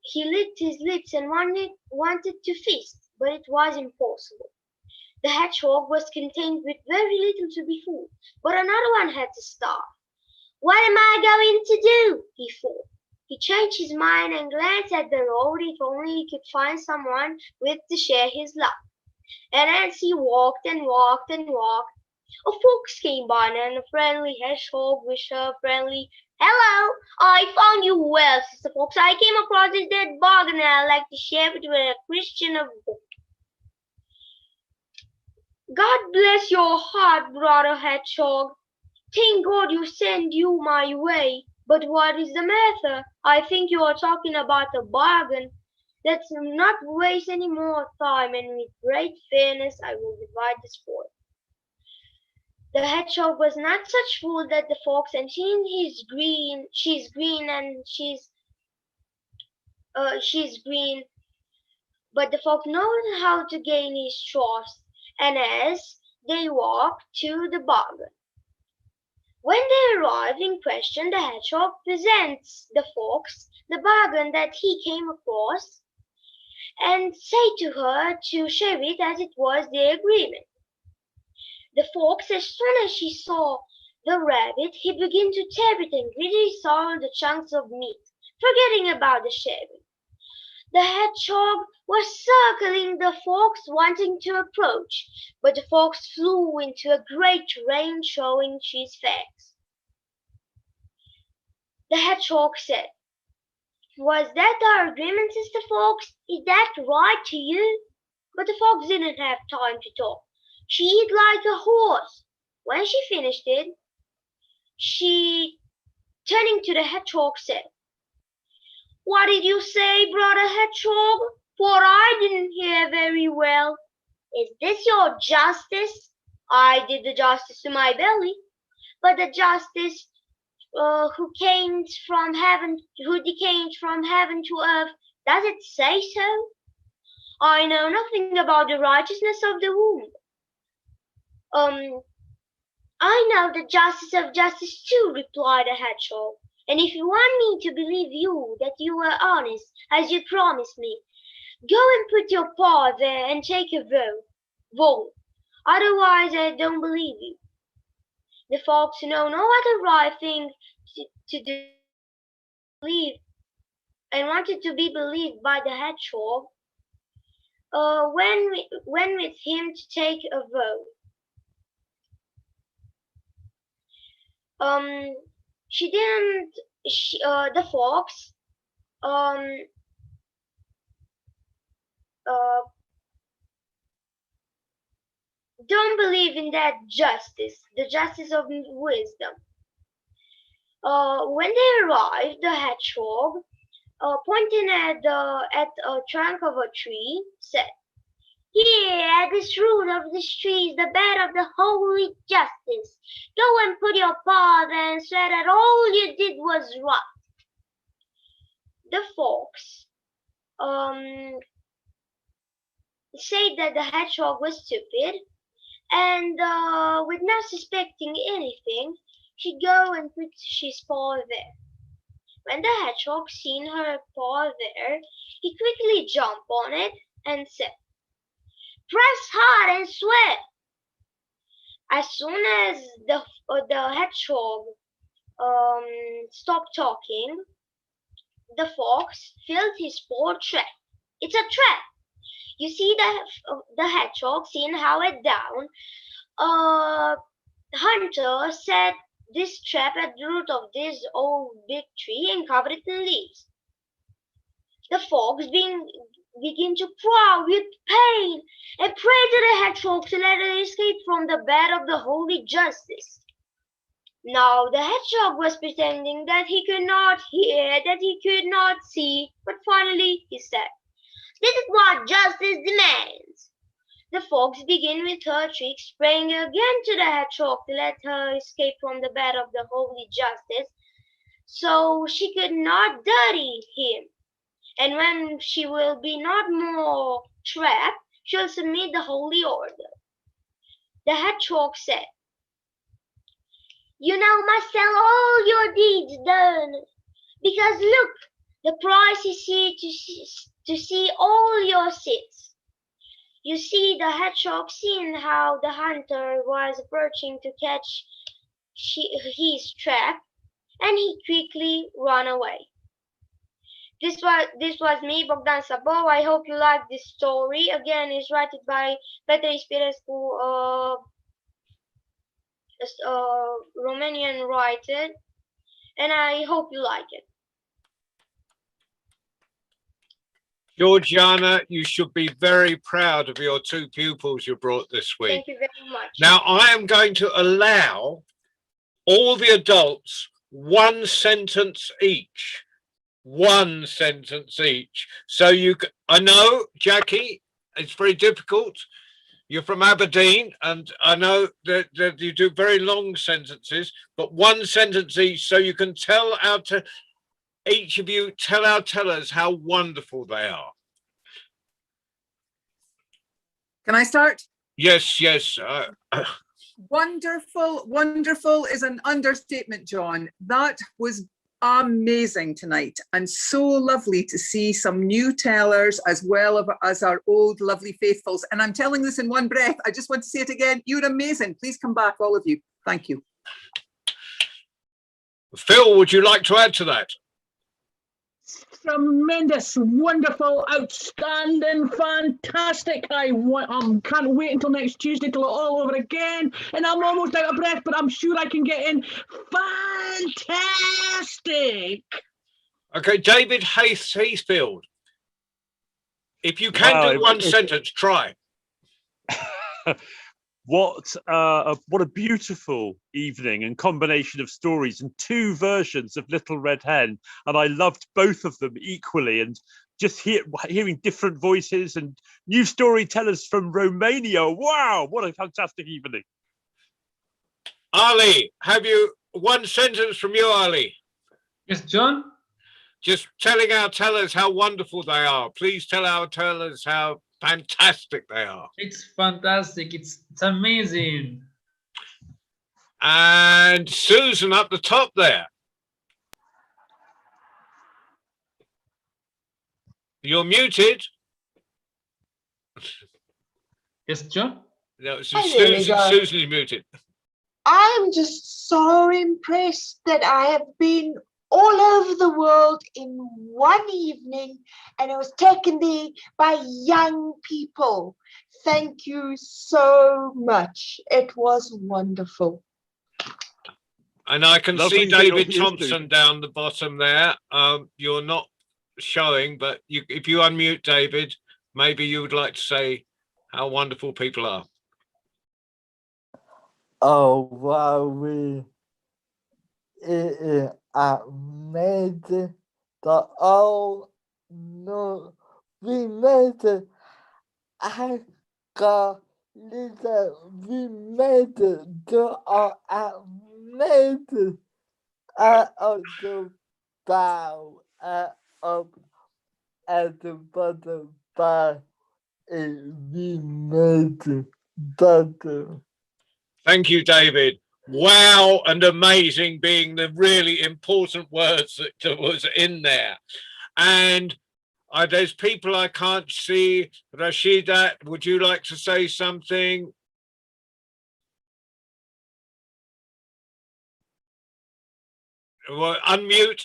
he licked his lips and wanted to feast, but it was impossible. The hedgehog was content with very little to be full, but another one had to starve. What am I going to do? He thought. He changed his mind and glanced at the road if only he could find someone with to share his luck. And as he walked and walked and walked, a fox came by and a friendly hedgehog wished her friendly, "Hello, I found you well, Sister Fox. I came across this dead bug and I'd like to share it with a Christian of God." "God bless your heart, brother hedgehog. Thank God you sent you my way. But what is the matter? I think you are talking about a bargain. Let's not waste any more time, and with great fairness I will divide the spoil." The hedgehog was not such fool that the fox, and she's green, but the fox knows how to gain his trust, and as they walked to the bargain. When they arrive in question, the hedgehog presents the fox the bargain that he came across, and say to her to share it as it was their agreement. The fox, as soon as she saw the rabbit, he began to tear it and greedily swallowed the chunks of meat, forgetting about the sharing. The hedgehog was circling the fox, wanting to approach, but the fox flew into a great rage, showing his fangs. The hedgehog said, "Was that our agreement, Sister Fox? Is that right to you?" But the fox didn't have time to talk. She ate like a horse. When she finished it, she, turning to the hedgehog, said, "What did you say, brother hedgehog? For I didn't hear very well. Is this your justice?" "I did the justice to my belly, but the justice who came from heaven, who decayed from heaven to earth. Does it say so? I know nothing about the righteousness of the womb. I know the justice of justice too, replied the hedgehog. And if you want me to believe you that you were honest, as you promised me, go and put your paw there and take a vote. Otherwise, I don't believe you. The fox, who know no other right thing to do, believe and wanted to be believed by the hedgehog, went with him to take a vote. The fox don't believe in that justice, the justice of wisdom. When they arrived, the hedgehog, pointing at a trunk of a tree, said, "Here, at this root of this tree is the bed of the holy justice. Go and put your paw there and swear that all you did was right." The fox said that the hedgehog was stupid, and with not suspecting anything, she'd go and put his paw there. When the hedgehog seen her paw there, he quickly jumped on it and said, "Press hard and swear." As soon as the hedgehog stopped talking, the fox felt his paw trap. It's a trap. You see, the hedgehog, seeing how it down, the hunter set this trap at the root of this old big tree and covered it in leaves. The fox begin to cry with pain and pray to the hedgehog to let it escape from the bed of the holy justice. Now the hedgehog was pretending that he could not hear, that he could not see, but finally he said, "This is what justice demands." The fox began with her tricks, praying again to the hedgehog to let her escape from the bed of the holy justice, so she could not dirty him. And when she will be not more trapped, she'll submit the holy order. The hedgehog said, "You now must tell all your deeds done, because look, the price is here to see all your sins." You see, the hedgehog seen how the hunter was approaching to catch his trap, and he quickly ran away. This was me, Bogdan Sabov. I hope you like this story. Again, it's written by Petre Ispirescu, Romanian writer, and I hope you like it. Georgiana, you should be very proud of your two pupils you brought this week. Thank you very much. Now, I am going to allow all the adults one sentence each. One sentence each. So I know, Jackie, it's very difficult. You're from Aberdeen, and I know that you do very long sentences, but one sentence each, so you can tell each of you tell our tellers how wonderful they are. Can I start? Yes. Wonderful, wonderful is an understatement, John. That was amazing tonight, and so lovely to see some new tellers as well as our old lovely faithfuls. And I'm telling this in one breath. I just want to say it again. You're amazing. Please come back, all of you. Thank you. Phil, would you like to add to that? Tremendous, wonderful, outstanding, fantastic. I can't wait until next Tuesday till it's all over again. And I'm almost out of breath, but I'm sure I can get in. Fantastic. Okay, David Heathfield. If you can do one sentence, try. What a beautiful evening and combination of stories and two versions of Little Red Hen, and I loved both of them equally, and just hearing different voices and new storytellers from Romania. Wow, what a fantastic evening. Ali, have you one sentence from you, Ali? Yes, John. Just telling our tellers how wonderful they are. Please tell our tellers how fantastic they are. It's fantastic. It's amazing. And Susan up the top there. You're muted. Yes, John. No, Hi there, John. Susan is muted. I'm just so impressed that I have been all over the world in one evening and I was taken there by young people. Thank you so much. It was wonderful. And I can Lovely see to hear your David views, Thompson Susan. down the bottom there. You're not showing, but if you unmute David, maybe you would like to say how wonderful people are. Oh, wow, it is amazing that all know we made it. I got little, we made it to our amazing. I also bow up at the bottom by it we made it. Bottom. Thank you, David. Wow and amazing being the really important words that was in there. And there's people I can't see. Rashida, would you like to say something? Well, unmute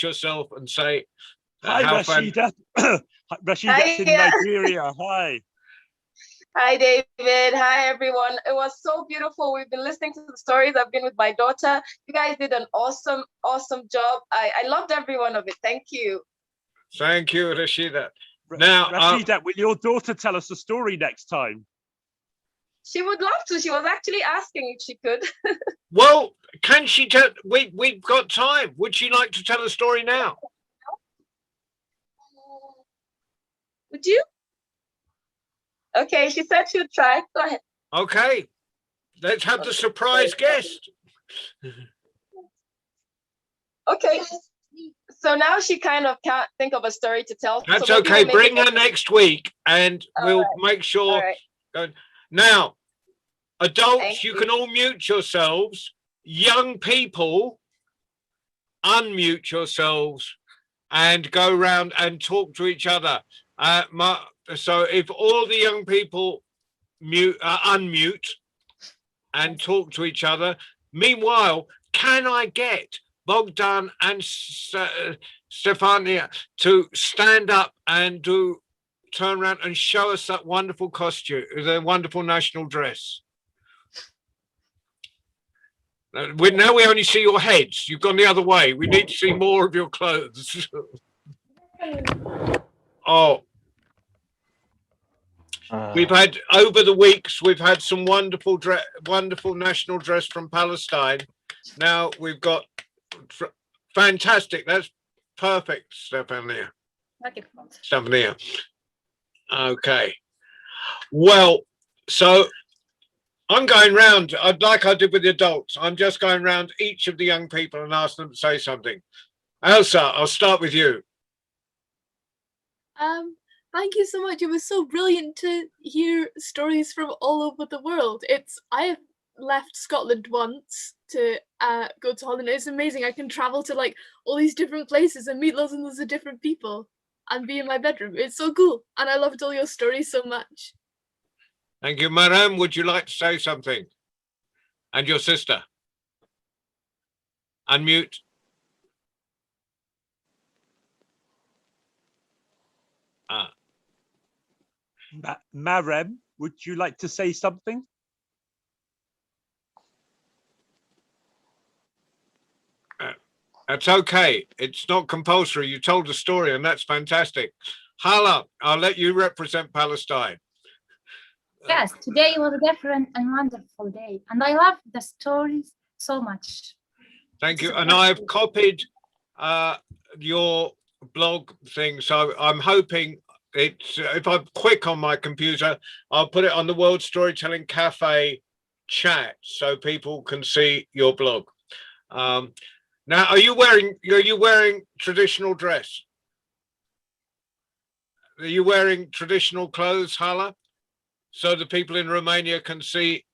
yourself and say Hi, how Rashida. Rashida Hi, in yeah. Nigeria. Hi. Hi, David. Hi, everyone. It was so beautiful. We've been listening to the stories. I've been with my daughter. You guys did an awesome, awesome job. I loved every one of it. Thank you. Thank you, Rashida. Now, Rashida, will your daughter tell us a story next time? She would love to. She was actually asking if she could. well, can she tell? We've got time. Would she like to tell a story now? Would you? Okay, she said she would try. Go ahead. Okay, let's have the surprise guest. Okay, so now she kind of can't think of a story to tell. That's so maybe okay. we'll make Bring it her next week, and we'll make sure. All right. Now, adults, Thank you you. can all mute yourselves. Young people, unmute yourselves and go around and talk to each other. So if all the young people unmute and talk to each other, meanwhile, can I get Bogdan and Stefania to stand up and turn around and show us that wonderful costume, the wonderful national dress? Now we only see your heads. You've gone the other way. We need to see more of your clothes. Oh. We've had, over the weeks, we've had some wonderful national dress from Palestine. Now we've got fantastic. That's perfect, Stefania. Stefania. Okay. Well, so I'm going round, like I did with the adults. I'm just going round each of the young people and ask them to say something. Elsa, I'll start with you. Thank you so much. It was so brilliant to hear stories from all over the world. I have left Scotland once to go to Holland. It's amazing. I can travel to like all these different places and meet loads and loads of different people and be in my bedroom. It's so cool. And I loved all your stories so much. Thank you. Maram, would you like to say something? And your sister? Unmute. Marem, would you like to say something? That's okay. It's not compulsory. You told a story and that's fantastic. Hala, I'll let you represent Palestine. Yes, today was a different and wonderful day, and I love the stories so much. Thank you. And I've copied your blog thing, so I'm hoping it's, if I'm quick on my computer, I'll put it on the World Storytelling Cafe chat so people can see your blog. Now, are you wearing traditional dress? Are you wearing traditional clothes, Hala, so the people in Romania can see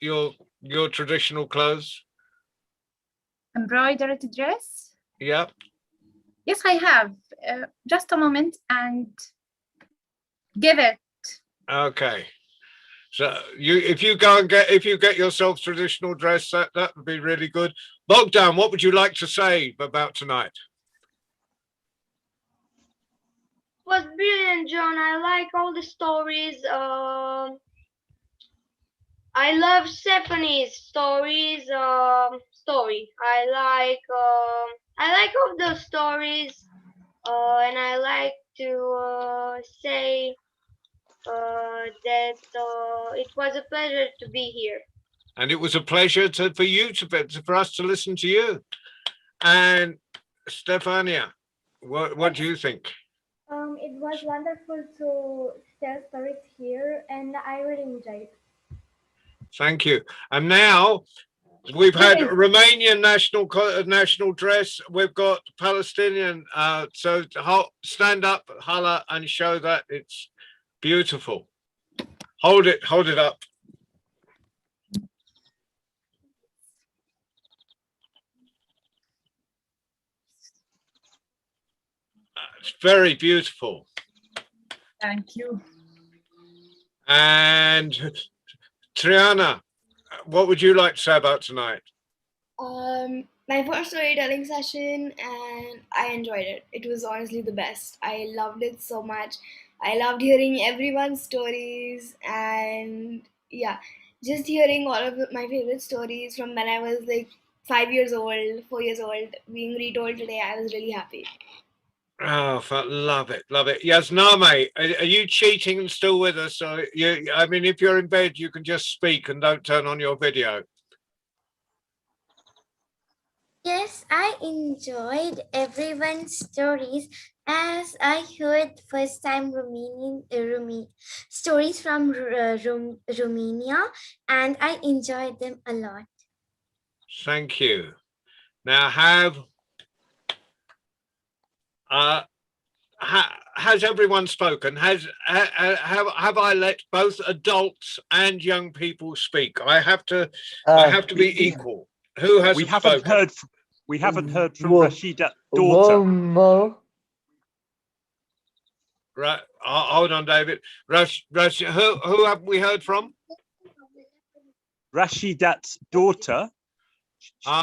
your traditional clothes? Embroidered dress? Yeah. Yes, I have. Just a moment and give it. Okay. So if you get yourself traditional dress, that would be really good. Bogdan, what would you like to say about tonight? It was brilliant, John. I like all the stories. I love Stephanie's story. I like all the stories, and I like to say that it was a pleasure to be here. And it was a pleasure for us to listen to you. And Stefania, what do you think? It was wonderful to tell stories here, and I really enjoyed it. Thank you. And now we've had Romanian national dress. We've got Palestinian. So stand up, Hala, and show that it's beautiful. Hold it up. It's very beautiful. Thank you. And Triana, what would you like to say about tonight? My first storytelling session, and I enjoyed it. It was honestly the best. I loved it so much. I loved hearing everyone's stories, and yeah, just hearing all of my favorite stories from when I was like 5 years old, 4 years old, being retold today. I was really happy. Oh, love it. Yasname, are you cheating and still with us? So I mean, if you're in bed, you can just speak and don't turn on your video. Yes, I enjoyed everyone's stories as I heard first time stories from Romania, and I enjoyed them a lot. Thank you. Now, has everyone spoken? Have I let both adults and young people speak? I have to be equal. Who has spoken? We haven't heard from Rashida's daughter. One more. Right, hold on, David. Who have we heard from? Rashidat's daughter.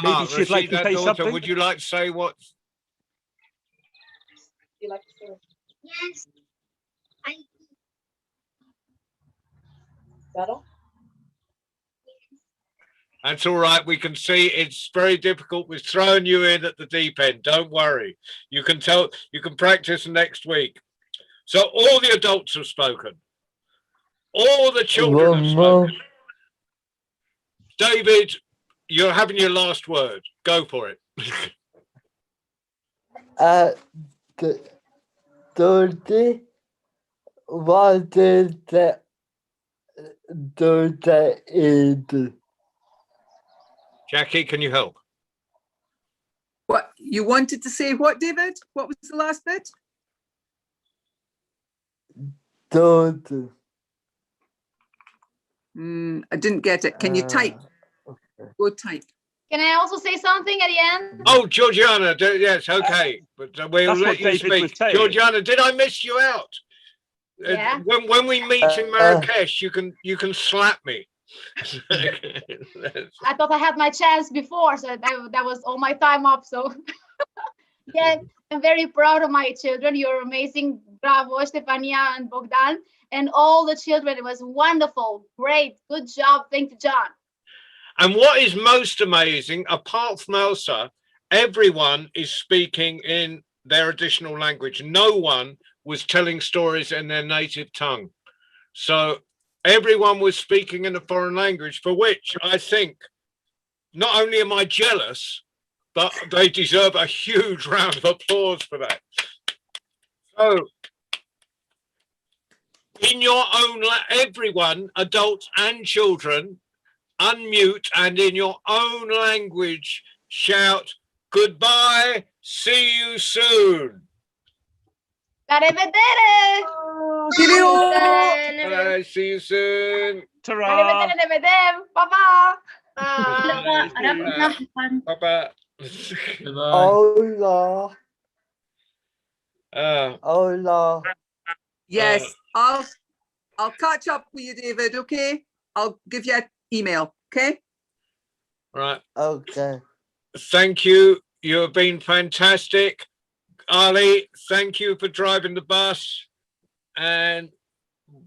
Maybe she'd like to say something. Would you like to say what? You like to say? Yes. Battle? That's all right. We can see it's very difficult. We're throwing you in at the deep end. Don't worry. You can practice next week. So all the adults have spoken. All the children have spoken. David, you're having your last word. Go for it. Dorothy, what did the daughter eat? Jackie, can you help? What you wanted to say? What, David? What was the last bit? Daughter. I didn't get it. Can you type? Okay. Go type. Can I also say something at the end? Oh, Georgiana, yes, okay. But we'll let you speak. Georgiana, did I miss you out? Yeah. When we meet in Marrakesh, you can slap me. I thought I had my chance before, so that was all my time up. So yeah, I'm very proud of my children. You're amazing. Bravo, Stefania and Bogdan, and all the children. It was wonderful. Great. Good job. Thank you, John. And what is most amazing, apart from Elsa, everyone is speaking in their additional language. No one was telling stories in their native tongue. So everyone was speaking in a foreign language, for which I think not only am I jealous, but they deserve a huge round of applause for that. So in your own, everyone, adults and children, unmute and in your own language shout goodbye, see you soon. Arrivederci. Bye, see you soon. Ta-ra. Bye-bye. Bye-bye. Hola. Uh, Hola. Yes, I'll catch up with you, David. Okay, I'll give you an email. Okay. right. Okay. Thank you. You have been fantastic. Ali, thank you for driving the bus. And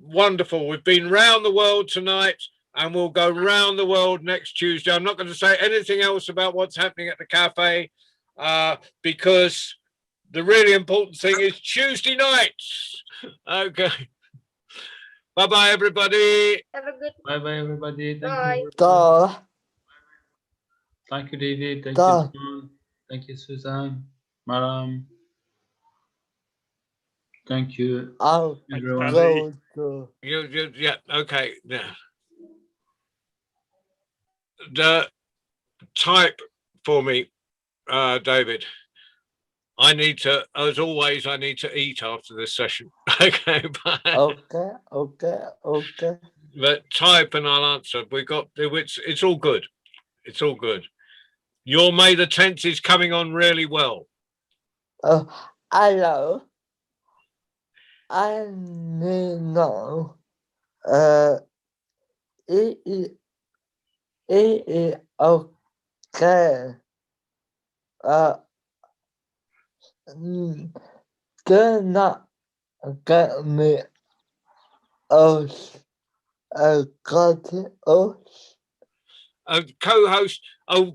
wonderful. We've been round the world tonight and we'll go round the world next Tuesday. I'm not going to say anything else about what's happening at the cafe because the really important thing is Tuesday nights. Okay. Bye-bye, everybody. Have a good Bye-bye, everybody. Bye. Thank you, David. Thank Da. you, John. Thank you, Susan. Maram. Thank you, I'll everyone. go to. Yeah, okay. Yeah. The type for me, David. I need to, as always, I need to eat after this session. Okay, bye. Okay. But type and I'll answer. We got it's all good. It's all good. Your May the 10th is coming on really well. Hello. I need know. It is okay. Do not get me us. Got it us. Co-host,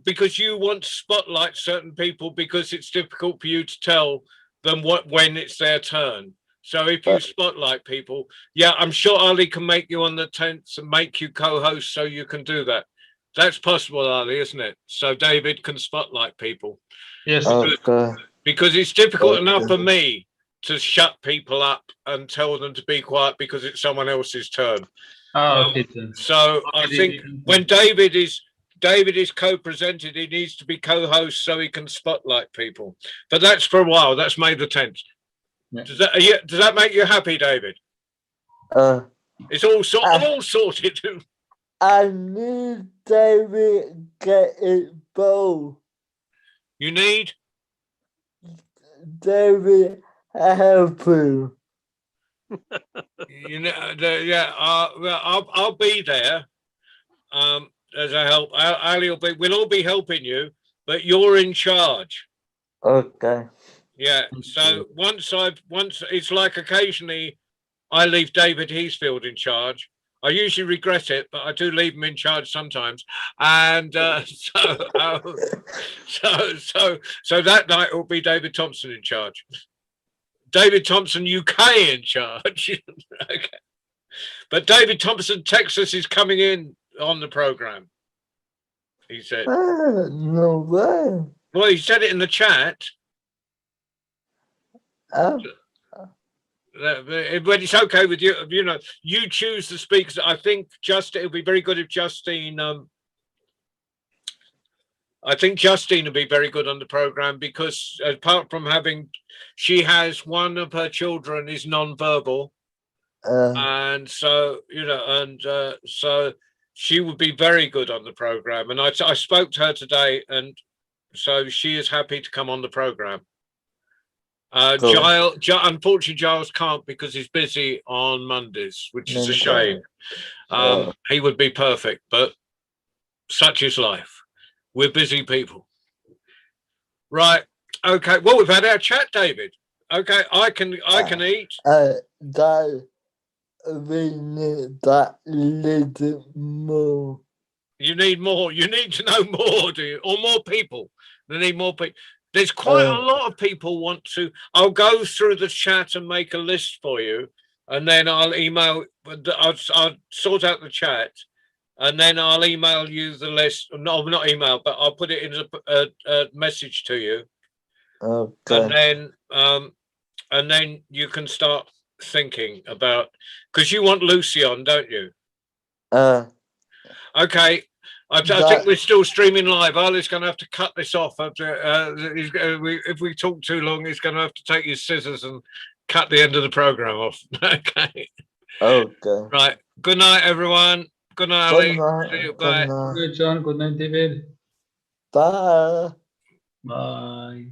because you want to spotlight certain people because it's difficult for you to tell them when it's their turn. So if you spotlight people, yeah, I'm sure Ali can make you on the 10th and make you co-host so you can do that. That's possible, Ali, isn't it? So David can spotlight people. Yes. Because it's difficult enough for me to shut people up and tell them to be quiet because it's someone else's turn. Okay. So I think when David is co-presented, he needs to be co-host so he can spotlight people. But that's for a while. That's May the 10th. Yeah. Does that make you happy, David? It's all sorted. I need David get it both. You need David help you. You know, yeah. Well, I'll be there. As a help, Ali will be. We'll all be helping you, but you're in charge. Okay. Yeah. So once it's like occasionally I leave David Heathfield in charge. I usually regret it, but I do leave him in charge sometimes. And so that night it will be David Thompson in charge. David Thompson UK in charge. Okay. But David Thompson Texas is coming in on the program. He said. No way. Well, he said it in the chat. But it's okay with you. You know, you choose the speakers. I think it would be very good if Justine. I think Justine will be very good on the program because apart from she has one of her children is non-verbal, and so so she would be very good on the program. And I spoke to her today, and so she is happy to come on the program. Cool. Unfortunately, Giles can't because he's busy on Mondays, which is a shame. He would be perfect, but such is life. We're busy people. Right. Okay. Well, we've had our chat, David. Okay. I can eat. We need that little more. You need more. You need to know more, do you? Or more people. They need more people. There's quite a lot of people want to. I'll go through the chat and make a list for you, and then I'll email. I'll sort out the chat, and then I'll email you the list. No, not email, but I'll put it in a message to you. Okay. And then you can start thinking about because you want Lucy on, don't you? Okay. I think we're still streaming live. Ali's going to have to cut this off. If we talk too long, he's going to have to take his scissors and cut the end of the program off. Okay. Okay. Right. Good night, everyone. Good night, Ali. See you. Bye. Good night, John. Good night, David. Bye. Bye.